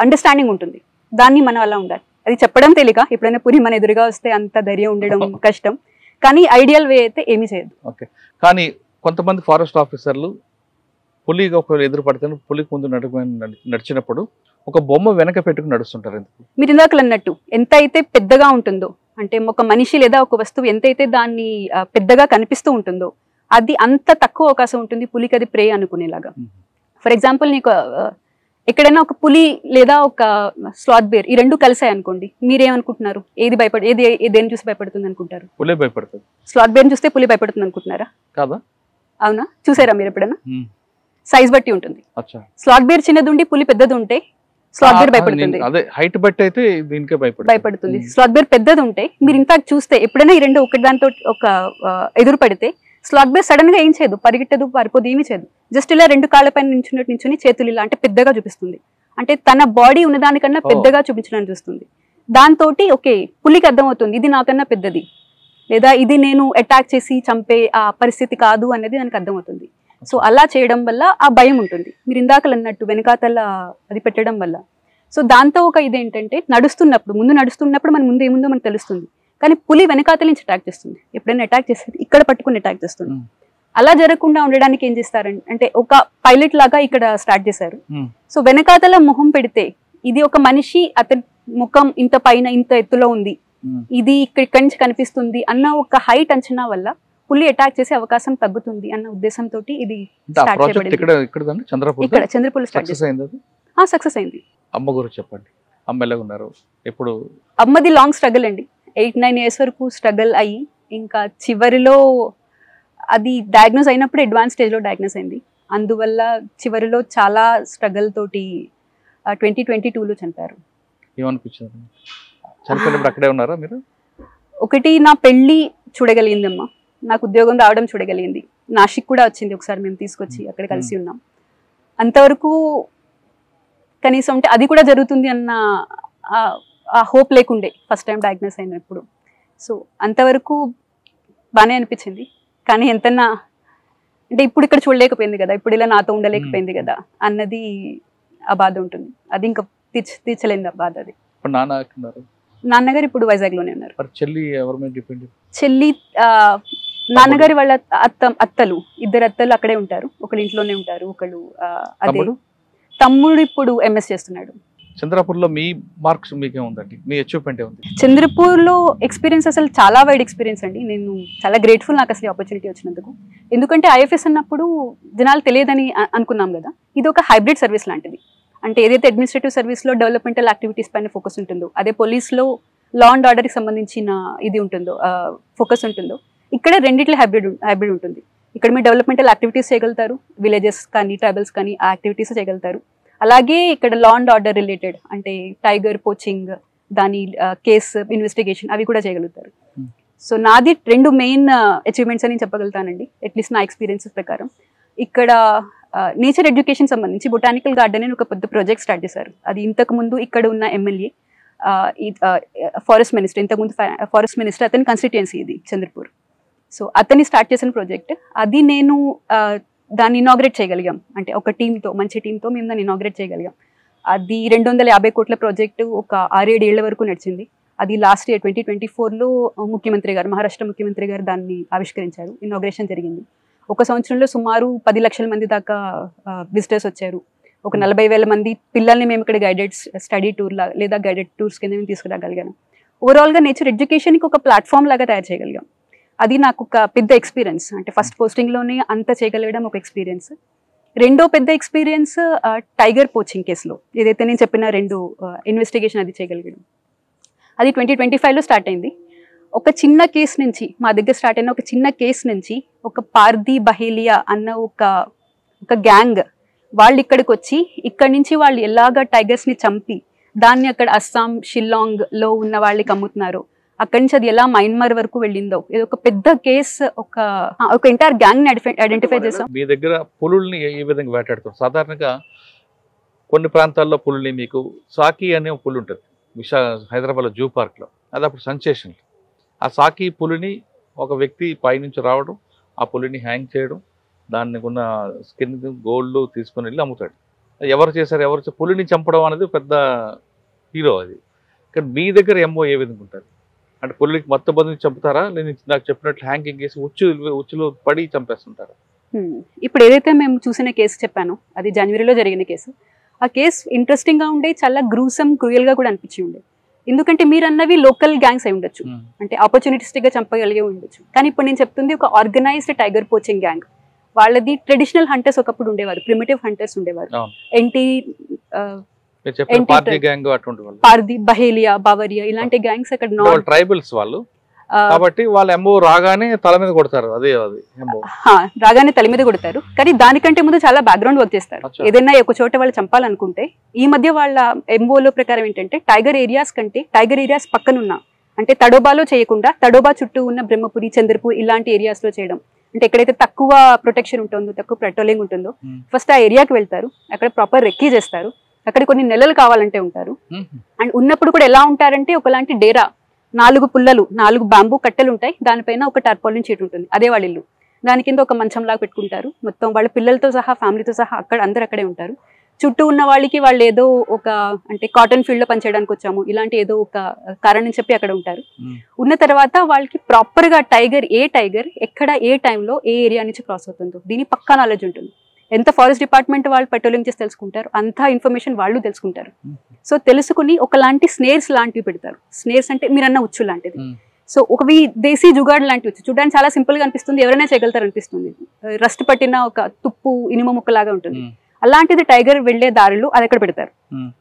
అండర్స్టాండింగ్ ఉంటుంది, దాన్ని మనం అలా ఉండాలి. అది చెప్పడం తేలిక, ఎప్పుడైనా పులి మన ఎదురుగా వస్తే అంత ధైర్యం ఉండడం కష్టం, కానీ ఐడియల్ వే అయితే ఏమీ చేయదు. ఓకే, కానీ కొంతమంది ఫారెస్ట్ ఆఫీసర్లు పులిగా ఒకవేళ ఎదురు పడితే పులికి ముందు నడిచినప్పుడు ఒక బొమ్మ వెనక పెట్టుకుని నడుస్తుంటారు. మీరు ఇందాక అన్నట్టు ఎంత అయితే పెద్దగా ఉంటుందో, అంటే ఒక మనిషి లేదా ఒక వస్తువు ఎంతైతే దాన్ని పెద్దగా కనిపిస్తూ ఉంటుందో అది అంత తక్కువ అవకాశం ఉంటుంది పులికి అది ప్రే అనుకునేలాగా. ఫర్ ఎగ్జాంపుల్ నీకు ఎక్కడైనా ఒక పులి లేదా ఒక స్లాత్ బేర్ ఈ రెండు కలిసాయి అనుకోండి, మీరేమనుకుంటున్నారు? ఏది దేని చూసి భయపడుతుంది అనుకుంటారు? పులి భయపడుతుంది. స్లాత్ బేర్ చూస్తే పులి భయపడుతుంది అనుకుంటున్నారా? కాదా? అవునా? చూసారా మీరు ఎప్పుడైనా? సైజ్ బట్టి ఉంటుంది. స్లాత్ బేర్ చిన్నది ఉండి పులి పెద్దది ఉంటే స్లాత్ బేర్ భయపడుతుంది. అదే హైట్ బట్టి అయితే దీనికే భయపడుతుంది. స్లాత్ బేర్ పెద్దది ఉంటే మీరు ఇంత చూస్తే ఎప్పుడైనా ఈ రెండు ఒకటి దాంతో ఒక ఎదురు పడితే స్లాత్ బేర్ సడన్ గా ఏం చేయదు, పరిగెట్టదు, పారిపోదు, ఏమీ చేయదు, జస్ట్ ఇలా రెండు కాళ్ళపైన నించుని చేతులు ఇలా అంటే పెద్దగా చూపిస్తుంది, అంటే తన బాడీ ఉన్నదానికన్నా పెద్దగా చూపించడానికి చూస్తుంది. దాంతో ఓకే పులికి అర్థమవుతుంది ఇది నాకన్నా పెద్దది, లేదా ఇది నేను అటాక్ చేసి చంపే ఆ పరిస్థితి కాదు అనేది దానికి అర్థమవుతుంది. సో అలా చేయడం వల్ల ఆ భయం ఉంటుంది. మీరు ఇందాకలు అన్నట్టు వెనకాతల అది పెట్టడం వల్ల. సో దాంతో ఒక ఇదేంటంటే ముందు నడుస్తున్నప్పుడు మన ముందు ఏముందో మనకు తెలుస్తుంది, కానీ పులి వెనకాతల నుంచి అటాక్ చేస్తుంది. ఎప్పుడైనా అటాక్ చేస్తుంది ఇక్కడ పట్టుకుని అటాక్ చేస్తుంది. అలా జరగకుండా ఉండడానికి ఏం చేస్తారంటే ఒక పైలట్ లాగా ఇక్కడ స్టార్ట్ చేశారు. సో వెనకాతల మొహం పెడితే ఇది ఒక మనిషి, అతని ముఖం ఇంత పైన ఇంత ఎత్తులో ఉంది, ఇది ఇక్కడి నుంచి కనిపిస్తుంది అన్న ఒక హైట్ అంచనా వల్ల పులి అటాక్ చేసే అవకాశం తగ్గుతుంది అన్న ఉద్దేశంతో ఇది స్టార్ట్ చేయబడింది. ఇక్కడ చంద్రపూర్ స్టార్ట్ చేశారు. సక్సెస్ అయింది. అమ్మ గురించి చెప్పండి. అమ్మ ఎలా ఉన్నారు? ఎప్పుడు? అమ్మది లాంగ్ స్ట్రగుల్ అండి, 8-9 years వరకు స్ట్రగుల్ అయ్యి ఇంకా చివరిలో అది డయాగ్నోస్ అయినప్పుడు అడ్వాన్స్ స్టేజ్లో డయాగ్నోస్ అయింది. అందువల్ల చివరిలో చాలా స్ట్రగుల్ తోటి 2022లో చనిపారు. ఏమనిపించారు చనిపోయినప్పుడు? అక్కడే ఉన్నారా మీరు? ఒకటి నా పెళ్ళి చూడగలిగింది అమ్మ, నాకు ఉద్యోగం రావడం చూడగలిగింది, నాసిక్ కూడా వచ్చింది ఒకసారి, మేము తీసుకొచ్చి అక్కడ కలిసి ఉన్నాం. అంతవరకు కనీసం అంటే అది కూడా జరుగుతుంది అన్న ఆ హోప్ లేకుండే ఫస్ట్ టైం డయాగ్నోస్ అయినప్పుడు. సో అంతవరకు బాగానే అనిపించింది, కానీ ఎంతన్నా అంటే ఇప్పుడు ఇక్కడ చూడలేకపోయింది కదా, ఇప్పుడు ఇలా నాతో ఉండలేకపోయింది కదా అన్నది ఆ బాధ ఉంటుంది. అది ఇంకా తీర్చలేంది ఆ బాధ. అది నాన్నగారు ఇప్పుడు వైజాగ్లోనే ఉన్నారు. మరి చెల్లి ఎవరి మీద డిపెండ్? చెల్లి నాన్నగారి వాళ్ళ అత్తలు, ఇద్దరు అత్తలు అక్కడే ఉంటారు, ఒకళ్ళు ఇంట్లోనే ఉంటారు, ఒకళ్ళు అదే. తమ్ముడు ఇప్పుడు ఎంఎస్ చేస్తున్నాడు. చంద్రపూర్లో మీ మార్క్స్ మీకే ఉందండి, మీ అచీవ్మెంట్ ఉంది? చంద్రపూర్లో ఎక్స్పీరియన్స్ అసలు చాలా వైడ్ ఎక్స్పీరియన్స్ అండి. నేను చాలా గ్రేట్ఫుల్ నాకు అసలు ఆపర్చునిటీ వచ్చినందుకు. ఎందుకంటే ఐఎఫ్ఎస్ అన్నప్పుడు జనాలు తెలియదని అనుకున్నాం కదా, ఇది ఒక హైబ్రిడ్ సర్వీస్ లాంటిది. అంటే ఏదైతే అడ్మినిస్ట్రేటివ్ సర్వీస్లో డెవలప్మెంటల్ యాక్టివిటీస్ పైన ఫోకస్ ఉంటుందో, అదే పోలీస్లో లా అండ్ ఆర్డర్కి సంబంధించిన ఇది ఉంటుందో ఫోకస్ ఉంటుందో, ఇక్కడ రెండిట్లో హైబ్రిడ్ ఉంటుంది. ఇక్కడ మీరు డెవలప్మెంటల్ యాక్టివిటీస్ చేయగలుగుతారు, విలేజెస్ కానీ ట్రైబల్స్ కానీ ఆ యాక్టివిటీస్ చేయగలుగుతారు. అలాగే ఇక్కడ లా అండ్ ఆర్డర్ రిలేటెడ్ అంటే టైగర్ పోచింగ్, దాని కేస్ ఇన్వెస్టిగేషన్ అవి కూడా చేయగలుగుతారు. సో నాది 2 మెయిన్ అచీవ్మెంట్స్ అని చెప్పగలుగుతానండి, అట్లీస్ట్ నా ఎక్స్పీరియన్సెస్ ప్రకారం. ఇక్కడ నేచర్ ఎడ్యుకేషన్ సంబంధించి బొటానికల్ గార్డెన్ అని ఒక పెద్ద ప్రాజెక్ట్ స్టార్ట్ చేశారు. అది ఇంతకుముందు ఇక్కడ ఉన్న ఎమ్మెల్యే ఫారెస్ట్ మినిస్టర్, ఇంతకుముందు ఫారెస్ట్ మినిస్టర్, అతని కాన్స్టిట్యుయెన్సీ ఇది చంద్రపూర్. సో అతన్ని స్టార్ట్ చేసిన ప్రాజెక్ట్ అది. నేను దాన్ని ఇనాగ్రేట్ చేయగలిగాం, అంటే ఒక టీంతో, మంచి టీంతో మేము దాన్ని ఇనాగ్రేట్ చేయగలిగాం. అది 250 కోట్ల ప్రాజెక్టు ఒక 6-7 ఏళ్ల వరకు నడిచింది. అది లాస్ట్ ఇయర్ 2024లో ముఖ్యమంత్రి గారు, మహారాష్ట్ర ముఖ్యమంత్రి గారు దాన్ని ఆవిష్కరించారు, ఇనాగ్రేషన్ జరిగింది. ఒక సంవత్సరంలో సుమారు 10 లక్షల మంది దాకా విజిటర్స్ వచ్చారు. ఒక 40,000 మంది పిల్లల్ని మేము ఇక్కడ గైడెడ్ స్టడీ టూర్ లేదా గైడెడ్ టూర్స్ కింద మేము తీసుకురాగలిగాను. ఓవరాల్గా నేచర్ ఎడ్యుకేషన్కి ఒక ప్లాట్ఫామ్ లాగా తయారు చేయగలిగాం. అది నాకు ఒక పెద్ద ఎక్స్పీరియన్స్. అంటే ఫస్ట్ పోస్టింగ్లోనే అంత చేయగలగడం ఒక ఎక్స్పీరియన్స్. రెండో పెద్ద ఎక్స్పీరియన్స్ టైగర్ పోచింగ్ కేసులో ఏదైతే నేను చెప్పిన 2 ఇన్వెస్టిగేషన్ అది చేయగలిగాను. అది 2025లో స్టార్ట్ అయింది. ఒక చిన్న కేసు నుంచి, మా దగ్గర స్టార్ట్ అయిన ఒక చిన్న కేసు నుంచి ఒక పార్దీ బహేలియా అన్న ఒక గ్యాంగ్ వాళ్ళు ఇక్కడికి వచ్చి, ఇక్కడి నుంచి వాళ్ళు ఎలాగ టైగర్స్ని చంపి దాన్ని అక్కడ అస్సాం, షిల్లాంగ్లో ఉన్న వాళ్ళకి అమ్ముతున్నారు, అక్కడి నుంచి అది ఎలా మయన్మార్ వరకు వెళ్ళిందో, ఇది ఒక పెద్ద కేసు. ఒక ఎంటైర్ గ్యాంగ్ ని ఐడెంటిఫై చేసాం. మీ దగ్గర పులుల్ని ఏ విధంగా వేటాడుతారు? సాధారణంగా కొన్ని ప్రాంతాల్లో పులుల్ని, మీకు సాకి అనే పులు ఉంటుంది హైదరాబాద్లో జూ పార్క్లో, అది అప్పుడు సెన్సేషన్. ఆ సాకి పులిని ఒక వ్యక్తి పైనుంచి రావడం, ఆ పులిని హ్యాంగ్ చేయడం, దాన్ని ఉన్న స్కిన్ గోల్డ్ తీసుకుని వెళ్ళి అమ్ముతాడు. ఎవరు చేశారు, పులిని చంపడం అనేది పెద్ద హీరో అది. కానీ మీ దగ్గర ఎంఓ ఏ విధంగా ఉంటుంది? అంటే పులికి మొత్తం బంధుని చంపుతారా, నేను నాకు చెప్పినట్లు హ్యాంగింగ్ చేసి ఉచ్చులో పడి చంపేస్తుంటారా? ఇప్పుడు ఏదైతే మేము చూసిన కేసు చెప్పానో అది జనవరిలో జరిగిన కేసు. ఆ కేసు ఇంట్రెస్టింగ్గా ఉండే, చాలా గ్రూసమ్ క్రూయల్గా కూడా అనిపించి ఉండే. ఎందుకంటే మీరు అన్నవి లోకల్ గ్యాంగ్స్ అయి ఉండొచ్చు, అంటే ఆపర్చునిటిస్టిక్గా చంపగలిగే ఉండొచ్చు. కానీ ఇప్పుడు నేను చెప్తుంది ఒక ఆర్గనైజ్డ్ టైగర్ పోచింగ్ గ్యాంగ్. వాళ్ళది ట్రెడిషనల్ హంటర్స్ ఒకప్పుడు ఉండేవారు, ప్రిమిటివ్ హంటర్స్ ఉండేవారు. పార్దీ, బహేలియా, బావరియా ఇలాంటి గ్యాంగ్స్ అక్కడ ట్రైబల్స్ వాళ్ళు కాబట్టి వాళ్ళ ఎంఓ రాగానే తల మీద కొడతారు. రాగానే తల మీద కొడతారు. కానీ దానికంటే ముందు చాలా బ్యాక్గ్రౌండ్ వర్క్ చేస్తారు. ఏదైనా ఒక చోట వాళ్ళు చంపాలనుకుంటే, ఈ మధ్య వాళ్ళ ఎంఓలో ప్రకారం ఏంటంటే టైగర్ ఏరియాస్ కంటే టైగర్ ఏరియాస్ పక్కనున్న, అంటే తడోబాలో చేయకుండా తడోబా చుట్టూ ఉన్న బ్రహ్మపురి, చంద్రపూర్ ఇలాంటి ఏరియాస్ లో చేయడం. అంటే ఎక్కడైతే తక్కువ ప్రొటెక్షన్ ఉంటుందో, తక్కువ పెట్రోలింగ్ ఉంటుందో, ఫస్ట్ ఆ ఏరియాకి వెళ్తారు, అక్కడ ప్రాపర్ రెక్కీ చేస్తారు, అక్కడ కొన్ని నెలలు కావాలంటే ఉంటారు. అండ్ ఉన్నప్పుడు కూడా ఎలా ఉంటారంటే ఒకలాంటి డేరా, 4 పుల్లలు, 4 బాంబూ కట్టెలు ఉంటాయి, దానిపైన ఒక టార్పాలిన్ షీట్ ఉంటుంది, అదే వాళ్ళ ఇల్లు. దాని కింద ఒక మంచం లాగా పెట్టుకుంటారు. మొత్తం వాళ్ళ పిల్లలతో సహా, ఫ్యామిలీతో సహా అందరు అక్కడే ఉంటారు. చుట్టూ ఉన్న వాళ్ళకి వాళ్ళు ఏదో ఒక, అంటే కాటన్ ఫీల్డ్ లో పనిచేయడానికి వచ్చాము ఇలాంటి ఏదో ఒక కారణం చెప్పి అక్కడ ఉంటారు. ఉన్న తర్వాత వాళ్ళకి ప్రాపర్ గా టైగర్ ఎక్కడ ఏ టైంలో ఏ ఏరియా నుంచి క్రాస్ అవుతుందో దీని పక్కా నాలెడ్జ్ ఉంటుంది. ఎంత ఫారెస్ట్ డిపార్ట్మెంట్ వాళ్ళు పెట్రోలింగ్ చేసి తెలుసుకుంటారు, అంత ఇన్ఫర్మేషన్ వాళ్ళు తెలుసుకుంటారు. సో తెలుసుకుని ఒకలాంటి స్నేర్స్ లాంటివి పెడతారు. స్నేర్స్ అంటే మీరన్న ఉచ్చు లాంటిది. సో ఒకవి దేశీ జుగాడ్ లాంటి ఉచ్చు, చూడడానికి చాలా సింపుల్ గా అనిపిస్తుంది, ఎవరైనా చేయగలుగుతారు అనిపిస్తుంది. రస్ట్ పట్టిన ఒక తుప్పు ఇనుమ ముక్కలాగా ఉంటుంది. అలాంటిది టైగర్ వెళ్లే దారిలో అది అక్కడ పెడతారు.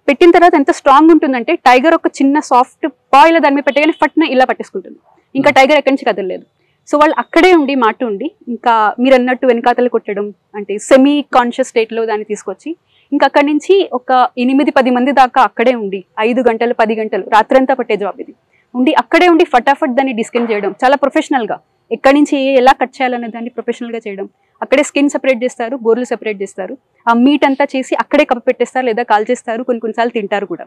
పెట్టిన తర్వాత ఎంత స్ట్రాంగ్ ఉంటుందంటే టైగర్ ఒక చిన్న సాఫ్ట్ పాయిల దాని మీద పెట్టగానే ఫట్న ఇలా పట్టేసుకుంటుంది. ఇంకా టైగర్ ఎక్కడి నుంచి కదలలేదు. సో వాళ్ళు అక్కడే ఉండి ఉండి ఇంకా మీరు అన్నట్టు వెనకాతలు కొట్టడం, అంటే సెమీ కాన్షియస్ స్టేట్ లో దాన్ని తీసుకొచ్చి ఇంకా అక్కడి నుంచి ఒక 8-10 మంది దాకా అక్కడే ఉండి 5 గంటలు 10 గంటలు రాత్రంతా పట్టే జాబ్ ఇది. ఉండి అక్కడే ఉండి ఫటాఫట్ దాన్ని డిస్కెన్ చేయడం, చాలా ప్రొఫెషనల్ గా ఎక్కడి నుంచి ఎలా కట్ చేయాలనే దాన్ని ప్రొఫెషనల్ గా చేయడం. అక్కడే స్కిన్ సెపరేట్ చేస్తారు, గోర్లు సెపరేట్ చేస్తారు, ఆ మీట్ అంతా చేసి అక్కడే కప్పు పెట్టేస్తారు లేదా కాల్ చేస్తారు, కొన్నిసార్లు తింటారు కూడా.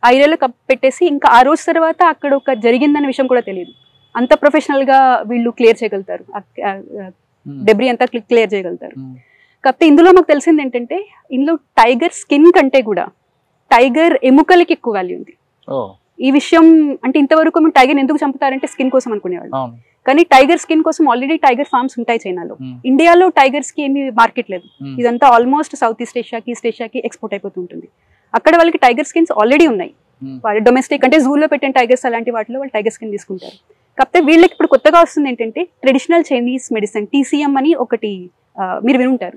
ఆ ఏరియాలో కప్పు పెట్టేసి ఇంకా ఆ రోజు తర్వాత అక్కడ ఒక జరిగిందన్న విషయం కూడా తెలియదు. అంత ప్రొఫెషనల్ గా వీళ్ళు క్లియర్ చేయగలుగుతారు, డెబ్రీ అంతా క్లియర్ చేయగలుగుతారు. కాకపోతే ఇందులో మాకు తెలిసింది ఏంటంటే ఇందులో టైగర్ స్కిన్ కంటే కూడా టైగర్ ఎముకలకి ఎక్కువ వాల్యూ ఉంది. ఈ విషయం అంటే ఇంతవరకు మేము టైగర్ ఎందుకు చంపుతారంటే స్కిన్ కోసం అనుకునేవాళ్ళు, కానీ టైగర్ స్కిన్ కోసం ఆల్రెడీ టైగర్ ఫార్మ్స్ ఉంటాయి చైనాలో. ఇండియాలో టైగర్స్ కి ఏమీ మార్కెట్ లేదు. ఇదంతా ఆల్మోస్ట్ సౌత్ ఈస్ట్ ఏషియాకి, ఈస్ట్ ఏషియాకి ఎక్స్పోర్ట్ అయిపోతుంటుంది. అక్కడ వాళ్ళకి టైగర్ స్కిన్స్ ఆల్రెడీ ఉన్నాయి. వాళ్ళు డొమెస్టిక్ అంటే జూలో పెట్టిన టైగర్స్ అలాంటి వాటిలో వాళ్ళు టైగర్ స్కిన్ తీసుకుంటారు. కాకపోతే వీళ్ళకి ఇప్పుడు కొత్తగా వస్తుంది ఏంటంటే ట్రెడిషనల్ చైనీస్ మెడిసిన్ TCM అని ఒకటి మీరు వినుంటారు.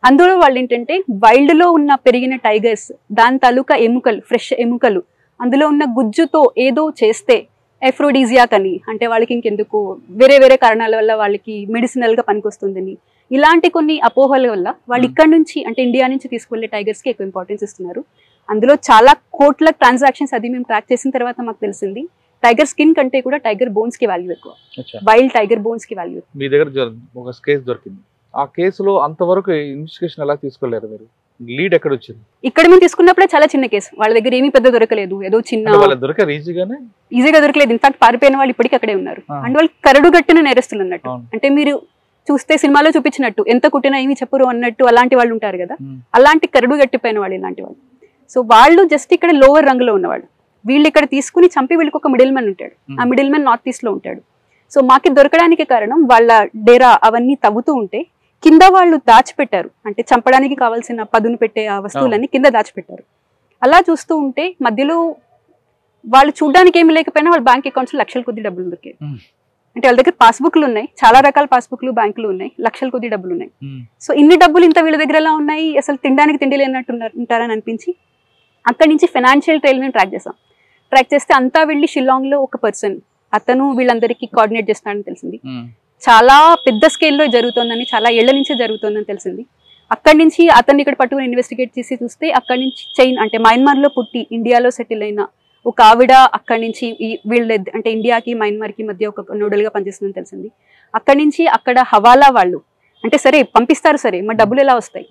అందులో వాళ్ళు ఏంటంటే వైల్డ్ లో ఉన్న పెరిగిన టైగర్స్ దాని తాలూకా ఎముకలు, ఫ్రెష్ ఎముకలు, అందులో ఉన్న గుజ్జుతో ఏదో చేస్తే ఎఫ్రోడీజియాక్ అని, అంటే వాళ్ళకి ఇంకెందుకు వేరే వేరే కారణాల వల్ల వాళ్ళకి మెడిసినల్ గా పనికొస్తుందని, ఇలాంటి కొన్ని అపోహల వల్ల వాళ్ళు ఇక్కడ నుంచి అంటే ఇండియా నుంచి తీసుకువెళ్ళే టైగర్స్ కి ఎక్కువ ఇంపార్టెన్స్ ఇస్తున్నారు. అందులో చాలా కోట్ల ట్రాన్సాక్షన్స్ అది మేము ట్రాక్ చేసిన తర్వాత మాకు తెలిసింది టైగర్ స్కిన్ కంటే కూడా టైగర్ బోన్స్ కి వాల్యూ ఎక్కువ, వైల్డ్ టైగర్ బోన్స్ కి వాల్యూ. మీ దగ్గర ఒక కేసు దొరికింది, ఆ కేసులో అంతవరకు ఇన్వెస్టిగేషన్ ఎలా తీసుకోలేరు మీరు? లీడ్ ఎక్కడ వచ్చింది? ఇక్కడ మేము తీసుకున్నప్పుడే చాలా చిన్న కేసు, వాళ్ళ దగ్గర ఏమీ పెద్ద దొరకలేదు, ఏదో చిన్న దొరకారు, ఈజీగా దొరకలేదు. ఇన్ఫాక్ట్ పారిపోయిన వాళ్ళు ఇప్పటికీ అక్కడే ఉన్నారు. అండ్ వాళ్ళు కరడు గట్టిన నేరస్తులు అన్నట్టు, అంటే మీరు చూస్తే సినిమాలో చూపించినట్టు ఎంత కుట్టినా ఏమి చెప్పరు అన్నట్టు అలాంటి వాళ్ళు ఉంటారు కదా, అలాంటి కరడు గట్టిపోయిన వాళ్ళు ఇలాంటి వాళ్ళు. సో వాళ్ళు జస్ట్ ఇక్కడ లోవర్ రంగులో ఉన్నవాళ్ళు, వీళ్ళు ఇక్కడ తీసుకుని చంపి వీళ్ళకి ఒక మిడిల్ మ్యాన్ ఉంటాడు, ఆ మిడిల్ మ్యాన్ నార్త్ ఈస్ట్ లో ఉంటాడు. సో మాకి దొరకడానికి కారణం వాళ్ళ డేరా అవన్నీ తవ్వుతూ ఉంటే కింద వాళ్ళు దాచిపెట్టారు, అంటే చంపడానికి కావాల్సిన పదును పెట్టే ఆ వస్తువులన్నీ కింద దాచిపెట్టారు. అలా చూస్తూ ఉంటే మధ్యలో వాళ్ళు చూడడానికి ఏమి లేకపోయినా వాళ్ళ బ్యాంక్ అకౌంట్స్ లో లక్షల కొద్ది డబ్బులు దొరికాయి. అంటే వాళ్ళ దగ్గర పాస్బుక్లు ఉన్నాయి, చాలా రకాల పాస్బుక్లు బ్యాంకులు ఉన్నాయి, లక్షల కొద్ది డబ్బులు ఉన్నాయి. సో ఇన్ని డబ్బులు ఇంత వీళ్ళ దగ్గర ఎలా ఉన్నాయి, అసలు తినడానికి తిండి లేనట్టు ఉంటారని అనిపించి అక్కడి నుంచి ఫైనాన్షియల్ ట్రైల్ మేము ట్రాక్ చేసాం. ట్రాక్ చేస్తే అంతా వెళ్ళి షిల్లాంగ్ లో ఒక పర్సన్, అతను వీళ్ళందరికీ కోఆర్డినేట్ చేస్తున్నాడని తెలిసింది. చాలా పెద్ద స్కేల్లో జరుగుతుందని, చాలా ఏళ్ల నుంచే జరుగుతుందని తెలిసింది. అక్కడి నుంచి అతన్ని ఇక్కడ పట్టుకుని ఇన్వెస్టిగేట్ చేసి చూస్తే అక్కడి నుంచి చైన్ అంటే మయన్మార్ లో పుట్టి ఇండియాలో సెటిల్ అయిన ఒక ఆవిడ అక్కడి నుంచి వీళ్ళ అంటే ఇండియాకి మయన్మార్కి మధ్య ఒక నోడల్ గా పనిచేస్తుందని తెలిసింది. అక్కడి నుంచి అక్కడ హవాలా వాళ్ళు అంటే సరే పంపిస్తారు, సరే మరి డబ్బులు ఎలా వస్తాయి,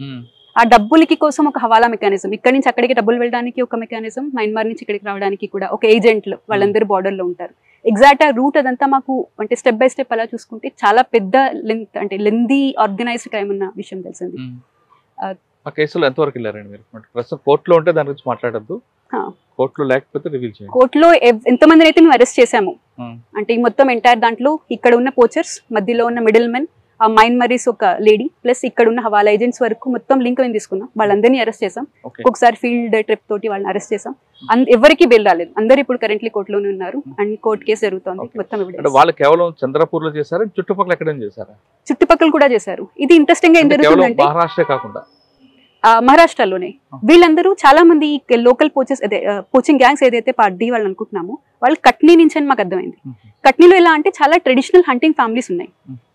ఆ డబ్బులకి కోసం ఒక హవాలా మెకానిజం, ఇక్కడ నుంచి అక్కడికి డబ్బులు వెళ్ళడానికి ఒక మెకానిజం, మయన్మార్ నుంచి ఇక్కడికి రావడానికి కూడా ఒక ఏజెంట్లు వాళ్ళందరూ బార్డర్ లో ఉంటారు. ఎగ్జాక్ట్ ఆ రూట్ అదంతా మాకు అంటే స్టెప్ బై స్టెప్ అలా చూసుకుంటే చాలా పెద్ద లెంత్ అంటే లెందీ ఆర్గనైజ్డ్ క్రైమ్ ఉన్న విషయం తెలిసింది. ఆ కేసులో ఎంతవరకు వెళ్ళారండి మీరు? ప్రస్తుతం కోర్టులో ఉంటే దాని గురించి మాట్లాడద్దు, కోర్టులో లేకపోతే రివీల్ చేయండి. కోర్టులో ఎంతమందిని అయితే మేము అరెస్ట్ చేసాము అంటే ఈ మొత్తం ఎంటైర్ దాంట్లో ఇక్కడ ఉన్న పోచర్స్, మధ్యలో ఉన్న మిడిల్ మెన్, ఆ మయన్మారీస్ ఒక లేడీ ప్లస్ ఇక్కడ ఉన్న హవాలా ఏజెంట్స్ వరకు మొత్తం లింక్ మేము తీసుకున్నాం. వాళ్ళందరినీ అరెస్ట్ చేసాం. ఒకసారి ఫీల్డ్ ట్రిప్ తోటి వాళ్ళని అరెస్ట్ చేసాం. ఎవరికి బెయిల్ రాలేదు, అందరు ఇప్పుడు కరెంట్లీ కోర్టులోనే ఉన్నారు అండ్ కోర్టు కేసు జరుగుతుంది. మొత్తం వాళ్ళు కేవలం చంద్రపూర్ లో చేశారు, చుట్టుపక్కల ఎక్కడ చేశారు? చుట్టుపక్కల కూడా చేశారు. ఇది ఇంట్రెస్టింగ్ గా ఏం జరుగుతుందంటే మహారాష్ట్ర కాకుండా మహారాష్ట్రలోనే వీళ్ళందరూ చాలా మంది లోకల్ పోచింగ్ గ్యాంగ్స్ ఏదైతే పార్టీ వాళ్ళు అనుకుంటున్నామో వాళ్ళు కట్నీ నుంచి అని మాకు అర్థమైంది. కట్నీలో ఎలా అంటే చాలా ట్రెడిషనల్ హంటింగ్ ఫ్యామిలీస్ ఉన్నాయి.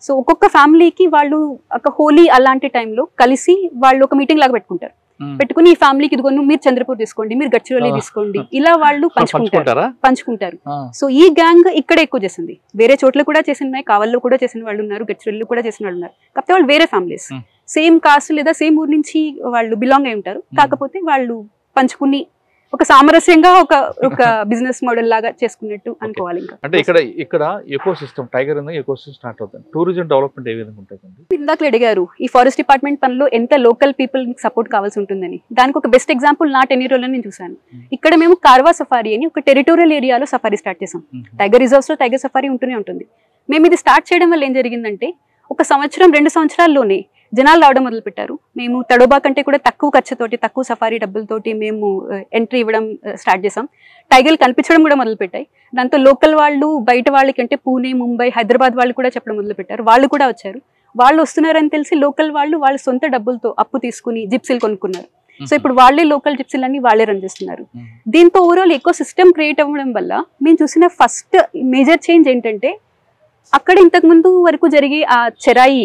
సో ఒక్కొక్క ఫ్యామిలీకి వాళ్ళు ఒక హోలీ అలాంటి టైంలో కలిసి వాళ్ళు ఒక మీటింగ్ లాగా పెట్టుకుంటారు. పెట్టుకుని ఈ ఫ్యామిలీకి ఇదిగోను మీరు చంద్రపూర్ తీసుకోండి, మీరు గడ్చిరోలి తీసుకోండి, ఇలా వాళ్ళు పంచుకుంటారు. సో ఈ గ్యాంగ్ ఇక్కడ ఎక్కువ చేసింది, వేరే చోట్ల కూడా చేసినాయి, కావల్లో కూడా చేసిన వాళ్ళు ఉన్నారు, గడ్చిరోలి కూడా చేసిన వాళ్ళు ఉన్నారు. కాకపోతే వాళ్ళు వేరే ఫ్యామిలీస్, సేమ్ కాస్ట్ లేదా సేమ్ ఊరు నుంచి వాళ్ళు బిలాంగ్ అయి ఉంటారు. కాకపోతే వాళ్ళు పంచుకుని ఒక సామరస్యంగా ఒక బిజినెస్ మోడల్ లాగా చేసుకున్నట్టు అనుకోవాలి. అంటే ఇక్కడ eco system tiger eco system start అవుతుంది. టూరిజం డెవలప్మెంట్ ఏ విధంగా ఉంటుంది? ఇందాక అడిగారు ఈ ఫారెస్ట్ డిపార్ట్మెంట్ పనిలో ఎంత లోకల్ పీపుల్ సపోర్ట్ కావాల్సి ఉంటుందని. దానికి ఒక బెస్ట్ ఎగ్జాంపుల్ నా టెన్యూరోలో నేను చూసాను. ఇక్కడ మేము కార్వా సఫారీ అని ఒక టెరిటోరియల్ ఏరియాలో సఫారీ స్టార్ట్ చేసాం. టైగర్ రిజర్వ్స్ లో టైగర్ సఫారీ ఉంటూనే ఉంటుంది. మేము ఇది స్టార్ట్ చేయడం వల్ల ఏం జరిగిందంటే ఒక సంవత్సరం 2 సంవత్సరాల్లోనే జనాలు రావడం మొదలు పెట్టారు. మేము తడోబా కంటే కూడా తక్కువ ఖర్చుతోటి, తక్కువ సఫారీ డబ్బులతోటి మేము ఎంట్రీ ఇవ్వడం స్టార్ట్ చేసాం. టైగర్లు కనిపించడం కూడా మొదలు పెట్టాయి. దాంతో లోకల్ వాళ్ళు బయట వాళ్ళకి అంటే పూణే, ముంబై, హైదరాబాద్ వాళ్ళు కూడా చెప్పడం మొదలు పెట్టారు. వాళ్ళు కూడా వచ్చారు. వాళ్ళు వస్తున్నారని తెలిసి లోకల్ వాళ్ళు వాళ్ళ సొంత డబ్బులతో అప్పు తీసుకుని జిప్సీలు కొనుక్కున్నారు. సో ఇప్పుడు వాళ్ళే లోకల్ జిప్సీలన్నీ వాళ్ళే రన్ చేస్తున్నారు. దీంతో ఓవరాల్ ఎకో సిస్టమ్ క్రియేట్ అవ్వడం వల్ల మేము చూసిన ఫస్ట్ మేజర్ చేంజ్ ఏంటంటే అక్కడ ఇంతకు ముందు వరకు జరిగే ఆ చెరాయి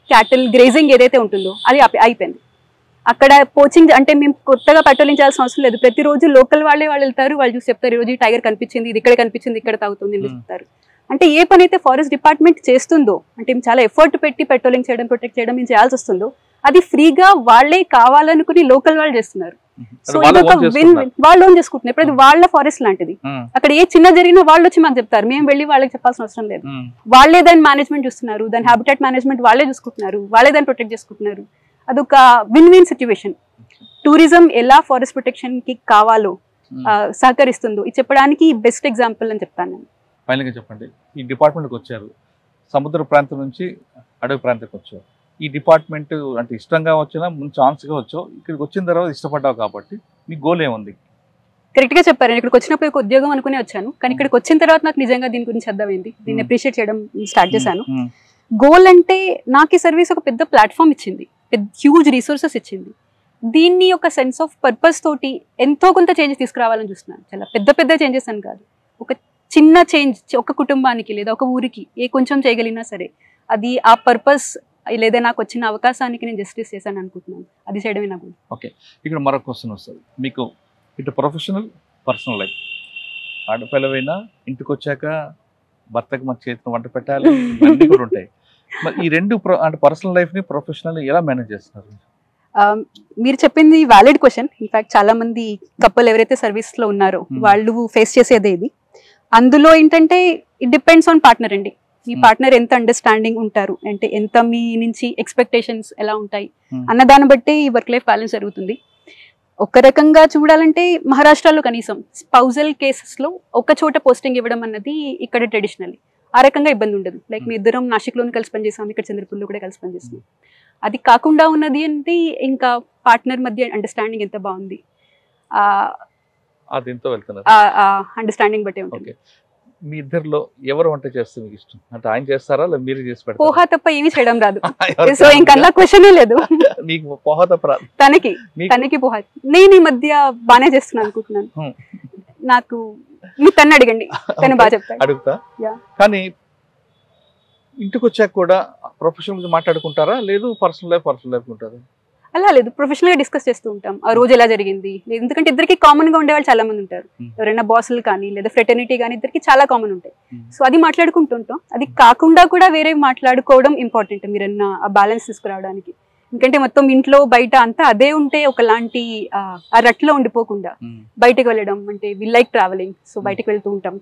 క్యాటిల్ గ్రేజింగ్ ఏదైతే ఉంటుందో అది అయిపోయింది. అక్కడ పోచింగ్ అంటే మేము కొత్తగా పెట్రోలించాల్సిన అవసరం లేదు. ప్రతిరోజు లోకల్ వాళ్ళు వెళ్తారు, వాళ్ళు చూసి చెప్తారు ఈరోజు టైగర్ కనిపించింది, ఇది ఇక్కడ కనిపించింది, ఇక్కడ తాగుతుంది అని చెప్తారు. అంటే ఏ పని అయితే ఫారెస్ట్ డిపార్ట్మెంట్ చేస్తుందో అంటే చాలా ఎఫర్ట్ పెట్టి పెట్రోలింగ్ చేయడం, ప్రొటెక్ట్ చేయడం మేము చేయాల్సి వస్తుందో అది ఫ్రీగా వాళ్ళే కావాలనుకుని లోకల్ వాళ్ళు చేస్తున్నారు. సో ఇది ఒక విన్ విన్, వాళ్ళు ఓన్ చేసుకుంటున్నారు. ఇప్పుడు అది వాళ్ళ ఫారెస్ట్ లాంటిది. అక్కడ ఏ చిన్న జరిగినా వాళ్ళు వచ్చి మాకు చెప్తారు, మేము వెళ్ళి వాళ్ళకి చెప్పాల్సిన అవసరం లేదు. వాళ్ళే దాని మేనేజ్మెంట్ చూస్తున్నారు, దాని హ్యాబిటాట్ మేనేజ్మెంట్ వాళ్ళే చూసుకుంటున్నారు, వాళ్ళే దాన్ని ప్రొటెక్ట్ చేసుకుంటున్నారు. అదొక విన్ విన్ సిచ్యువేషన్. టూరిజం ఎలా ఫారెస్ట్ ప్రొటెక్షన్ కి కావాలో సహకరిస్తుందో ఇది చెప్పడానికి బెస్ట్ ఎగ్జాంపుల్ అని చెప్తాను నేను. ఫైనల్గా చెప్పండి, ఈ డిపార్ట్మెంట్కి వచ్చారు, సముద్ర ప్రాంతం నుంచి అడవి ప్రాంతానికి వచ్చారు. ఈ డిపార్ట్మెంట్ అంటే ఇష్టంగా వచ్చినా ముందు ఛాన్స్గా వచ్చావు, ఇక్కడికి వచ్చిన తర్వాత ఇష్టపడ్డావు కాబట్టి మీ గోల్ ఏముంది? కరెక్ట్గా చెప్పారు. ఇక్కడికి వచ్చినప్పుడు ఒక ఉద్యోగం అనుకునే వచ్చాను, కానీ ఇక్కడికి వచ్చిన తర్వాత నాకు నిజంగా దీని గురించి అర్థమైంది, దీన్ని అప్రిషియేట్ చేయడం స్టార్ట్ చేశాను. గోల్ అంటే నాకు ఈ సర్వీస్ ఒక పెద్ద ప్లాట్ఫామ్ ఇచ్చింది, పెద్ద హ్యూజ్ రిసోర్సెస్ ఇచ్చింది. దీన్ని ఒక సెన్స్ ఆఫ్ పర్పస్ తోటి ఎంతో కొంత చేంజ్ తీసుకురావాలని చూస్తున్నాను. చాలా పెద్ద పెద్ద చేంజెస్ అని కాదు, ఒక చిన్న చేంజ్ ఒక కుటుంబానికి లేదా ఒక ఊరికి ఏ కొంచెం చేయగలిగినా సరే అది ఆ పర్పస్ లేదా నాకు వచ్చిన అవకాశానికి నేను జస్టిస్ చేశాను అనుకుంటున్నాను. అది చేయడమే నాకు. ఓకే, ఇక్కడ మరొక క్వశ్చన్ వస్తుంది మీకు. ఇటు ప్రొఫెషనల్, పర్సనల్ లైఫ్. ఆడపిల్లవైనా ఇంటికి వచ్చాక భర్తకి మన చేతిని వంట పెట్టాలి, ఇవన్నీ కూడా ఉంటాయి. మరి ఈ రెండు అంటే పర్సనల్ లైఫ్ని ప్రొఫెషనల్ ఎలా మేనేజ్ చేస్తున్నారు? మీరు చెప్పింది వ్యాలిడ్ క్వశ్చన్. ఇన్ఫాక్ట్ చాలా మంది కపుల్ ఎవరైతే సర్వీస్లో ఉన్నారో వాళ్ళు ఫేస్ చేసేదే ఇది. అందులో ఏంటంటే ఇట్ డిపెండ్స్ ఆన్ పార్ట్నర్ అండి. మీ పార్ట్నర్ ఎంత అండర్స్టాండింగ్ ఉంటారు అంటే ఎంత మీ నుంచి ఎక్స్పెక్టేషన్స్ ఎలా ఉంటాయి అన్న దాన్ని బట్టి ఈ వర్క్ లైఫ్ బ్యాలెన్స్ జరుగుతుంది. ఒక రకంగా చూడాలంటే మహారాష్ట్రలో కనీసం స్పౌజల్ కేసెస్లో ఒక చోట పోస్టింగ్ ఇవ్వడం అన్నది ఇక్కడ ట్రెడిషనల్. ఆ రకంగా ఇబ్బంది ఉండదు. లైక్ మీ ఇద్దరం నాసిక్లోనే కలిసి పనిచేసాం, ఇక్కడ చంద్రపూర్లో కూడా కలిసి పనిచేస్తాం. అది కాకుండా ఉన్నది అంటే ఇంకా పార్ట్నర్ మధ్య అండర్స్టాండింగ్ ఎంత బాగుంది, అండర్స్టాండింగ్ బట్టే ఉంటుంది. మీ ఇద్దరిలో ఎవరు వంట చేస్తే మీకు ఇష్టం? అంటే ఆయన చేస్తారా లేదా మీరు చేసి పెడతారా? పోహా తప్ప ఏమీ చేయడం రాదు, సో ఇంకా క్వశ్చనే లేదు. మీకు పోహా తప్ప రాదు? తనకి పోహా. నేను ఈ మధ్య బాగానే చేస్తున్నాను అనుకుంటున్నాను. నాకు మీరు తను అడగండి, తను బాగా చెప్తాడు. అడుగుతా. కానీ ఇంటికి వచ్చాక కూడా ప్రొఫెషనల్ గురించి మాట్లాడుకుంటారా, లేదు పర్సనల్ లైఫ్ ఉంటారా? అలా లేదు, ప్రొఫెషనల్ గా డిస్కస్ చేస్తూ ఉంటాం. ఆ రోజు ఎలా జరిగింది, ఎందుకంటే ఇద్దరికి కామన్ గా ఉండేవాళ్ళు చాలా మంది ఉంటారు. ఎవరైనా బాసులు కానీ లేదా ఫ్రెటర్నిటీ కానీ ఇద్దరికి చాలా కామన్ ఉంటాయి. సో అది మాట్లాడుకుంటుంటాం. అది కాకుండా కూడా వేరే మాట్లాడుకోవడం ఇంపార్టెంట్ మీరన్నా ఆ బ్యాలెన్స్ తీసుకురావడానికి. ఎందుకంటే మొత్తం ఇంట్లో బయట అంతా అదే ఉంటే ఒకలాంటి ఆ రట్లో ఉండిపోకుండా బయటకు వెళ్ళడం అంటే వి లైక్ ట్రావెలింగ్, సో బయటకు వెళ్తూ ఉంటాం.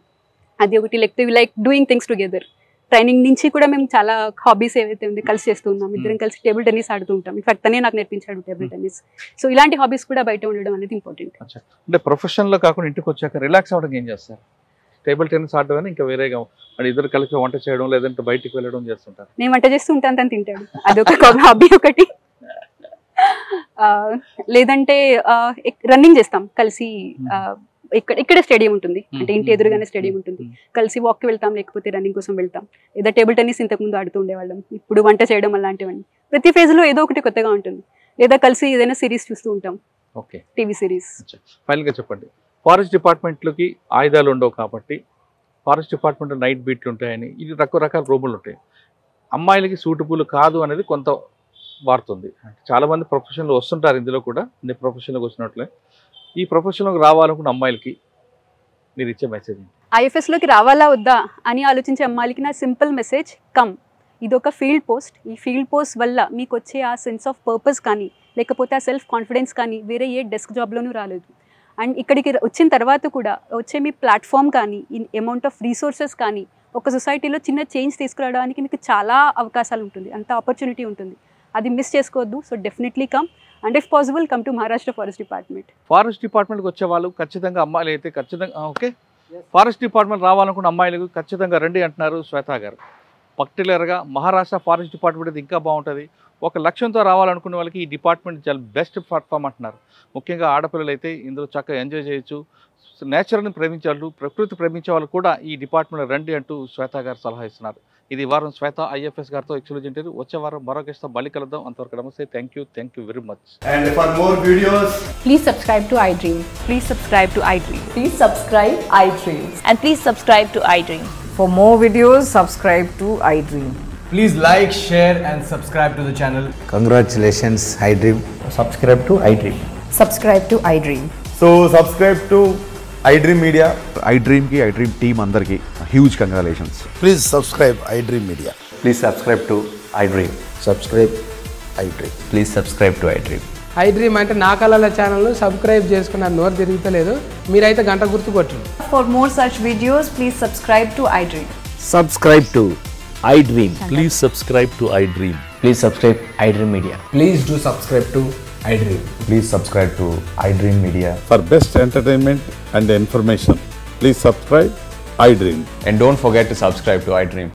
అది ఒకటి. లేకపోతే we like doing things together. Training నుంచి కూడా మేము చాలా హాబీస్ ఏవైతే ఉంది కలిసి చేస్తూ ఉన్నాం. ఇద్దరం కలిసి టేబుల్ టెన్నిస్ ఆడుతూ ఉంటాం. ఇన్ఫాక్ట్ తనే నాకు నేర్పించాడు టేబుల్ టెన్నిస్. సో ఇలాంటి హాబీస్ కూడా బయట ఉండడం అనేది ఇంపార్టెంట్. అంటే ప్రొఫెషనల్ లో కాకుండా ఇంటికి వచ్చాక రిలాక్స్ అవ్వడానికి ఏం చేస్తారు? టేబుల్ టెన్నిస్ ఆడడం ఇంకా వేరేగా ఇద్దరు కలిసి వంట చేయడం లేదంటే బయటికి వెళ్ళడం చేస్తుంటారు? నేను వంట చేస్తూ ఉంటాను, తను తింటాడు. అదొక హాబీ ఒకటి. లేదంటే రన్నింగ్ చేస్తాం కలిసి. ఇక్కడే స్టేడియం ఉంటుంది, అంటే ఇంటి ఎదురుగానే స్టేడియం ఉంటుంది. కలిసి వాక్కి వెళ్తాం, లేకపోతే రన్నింగ్ కోసం వెళ్తాం. లేదా టేబుల్ టెన్నిస్ ఇంతకుముందు ఆడుతూ ఉండేవాళ్ళం, ఇప్పుడు వంట చేయడం అలాంటివన్నీ. ప్రతి ఫేజ్లో ఏదో ఒకటి కొత్తగా ఉంటుంది. లేదా కలిసి ఏదైనా సిరీస్ చూస్తూ ఉంటాం. Okay, TV series. ఫైనల్గా చెప్పండి, ఫారెస్ట్ డిపార్ట్మెంట్లకి ఆయుధాలు ఉండవు కాబట్టి ఫారెస్ట్ డిపార్ట్మెంట్ నైట్ బీట్లు ఉంటాయని, ఇది రకరకాల రూములు ఉంటాయి. అమ్మాయిలకి సూటబుల్ కాదు అనేది కొంత వాడుతుంది. అంటే చాలామంది ప్రొఫెషన్లో వస్తుంటారు, ఇందులో కూడా నేను ప్రొఫెషన్లోకి వచ్చినట్లే. ఈ ప్రొఫెషన్లోకి రావాలనుకున్న అమ్మాయిలకి మీరు ఇచ్చే మెసేజ్? ఐఎఫ్ఎస్లోకి రావాలా వద్దా అని ఆలోచించే అమ్మాయిలకి నా సింపుల్ మెసేజ్, కమ్. ఇది ఒక ఫీల్డ్ పోస్ట్. ఈ ఫీల్డ్ పోస్ట్ వల్ల మీకు వచ్చే ఆ సెన్స్ ఆఫ్ పర్పస్ కానీ లేకపోతే ఆ సెల్ఫ్ కాన్ఫిడెన్స్ కానీ వేరే ఏ డెస్క్ జాబ్లోనూ రాలేదు. అండ్ ఇక్కడికి వచ్చిన తర్వాత కూడా వచ్చే మీ ప్లాట్ఫామ్ కానీ అమౌంట్ ఆఫ్ రీసోర్సెస్ కానీ ఒక సొసైటీలో చిన్న చేంజ్ తీసుకురావడానికి మీకు చాలా అవకాశాలు ఉంటుంది, అంత ఆపర్చునిటీ ఉంటుంది. అది మిస్ చేసుకోవద్దు. So definitely come, and if possible come to Maharashtra forest department. Forest డిపార్ట్మెంట్కి వచ్చే వాళ్ళు ఖచ్చితంగా అమ్మాయిలు అయితే ఖచ్చితంగా ఓకే, ఫారెస్ట్ డిపార్ట్మెంట్ రావాలనుకున్న అమ్మాయిలకు ఖచ్చితంగా రండి అంటున్నారు శ్వేత గారు. పర్టికులర్గా మహారాష్ట్ర ఫారెస్ట్ డిపార్ట్మెంట్ ఇంకా బాగుంటుంది. ఒక లక్ష్యంతో రావాలనుకునే వాళ్ళకి ఈ డిపార్ట్మెంట్ చాలా బెస్ట్ ప్లాట్ఫామ్ అంటున్నారు. ముఖ్యంగా ఆడపిల్లలు అయితే ఇందులో చక్కగా ఎంజాయ్ చేయొచ్చు. నేచర్ని ప్రేమించే వాళ్ళు, ప్రకృతి ప్రేమించే వాళ్ళు కూడా ఈ డిపార్ట్మెంట్ రండి అంటూ శ్వేత గారు సలహా ఇస్తున్నారు. ఇది వారం శ్వేత ఐఎఫ్ఎస్ గారితో ఎక్స్క్లూజివ్ ఇంటర్వ్యూ. వచ్చే వారం మరో గెస్ట్తో మళ్ళీ కలుద్దాం. అంతవరకు నమస్తే. Thank you very much. And for more videos, please subscribe to iDream. Please subscribe to iDream. Please subscribe iDream. And please subscribe to iDream. For more videos, subscribe to iDream. please like, share and subscribe to the channel. Congratulations, iDream. Subscribe to iDream. Subscribe to iDream. So subscribe to iDream Media. iDream ki iDream team andarki huge congratulations. Please subscribe iDream Media. Please subscribe to iDream. Subscribe iDream. Please subscribe to iDream. iDream అంటే నా కళల channel subscribe చేసుకున్న నోరు తిరుగుతలేదు, మీరైతే గంట గుర్తు కొట్టండి. For more such videos, please subscribe to iDream. Subscribe to iDream. Please subscribe to iDream. Please subscribe iDream Media. Please do subscribe to iDream. Please subscribe to iDream Media. For best entertainment and information. Please subscribe iDream. And don't forget to subscribe to iDream.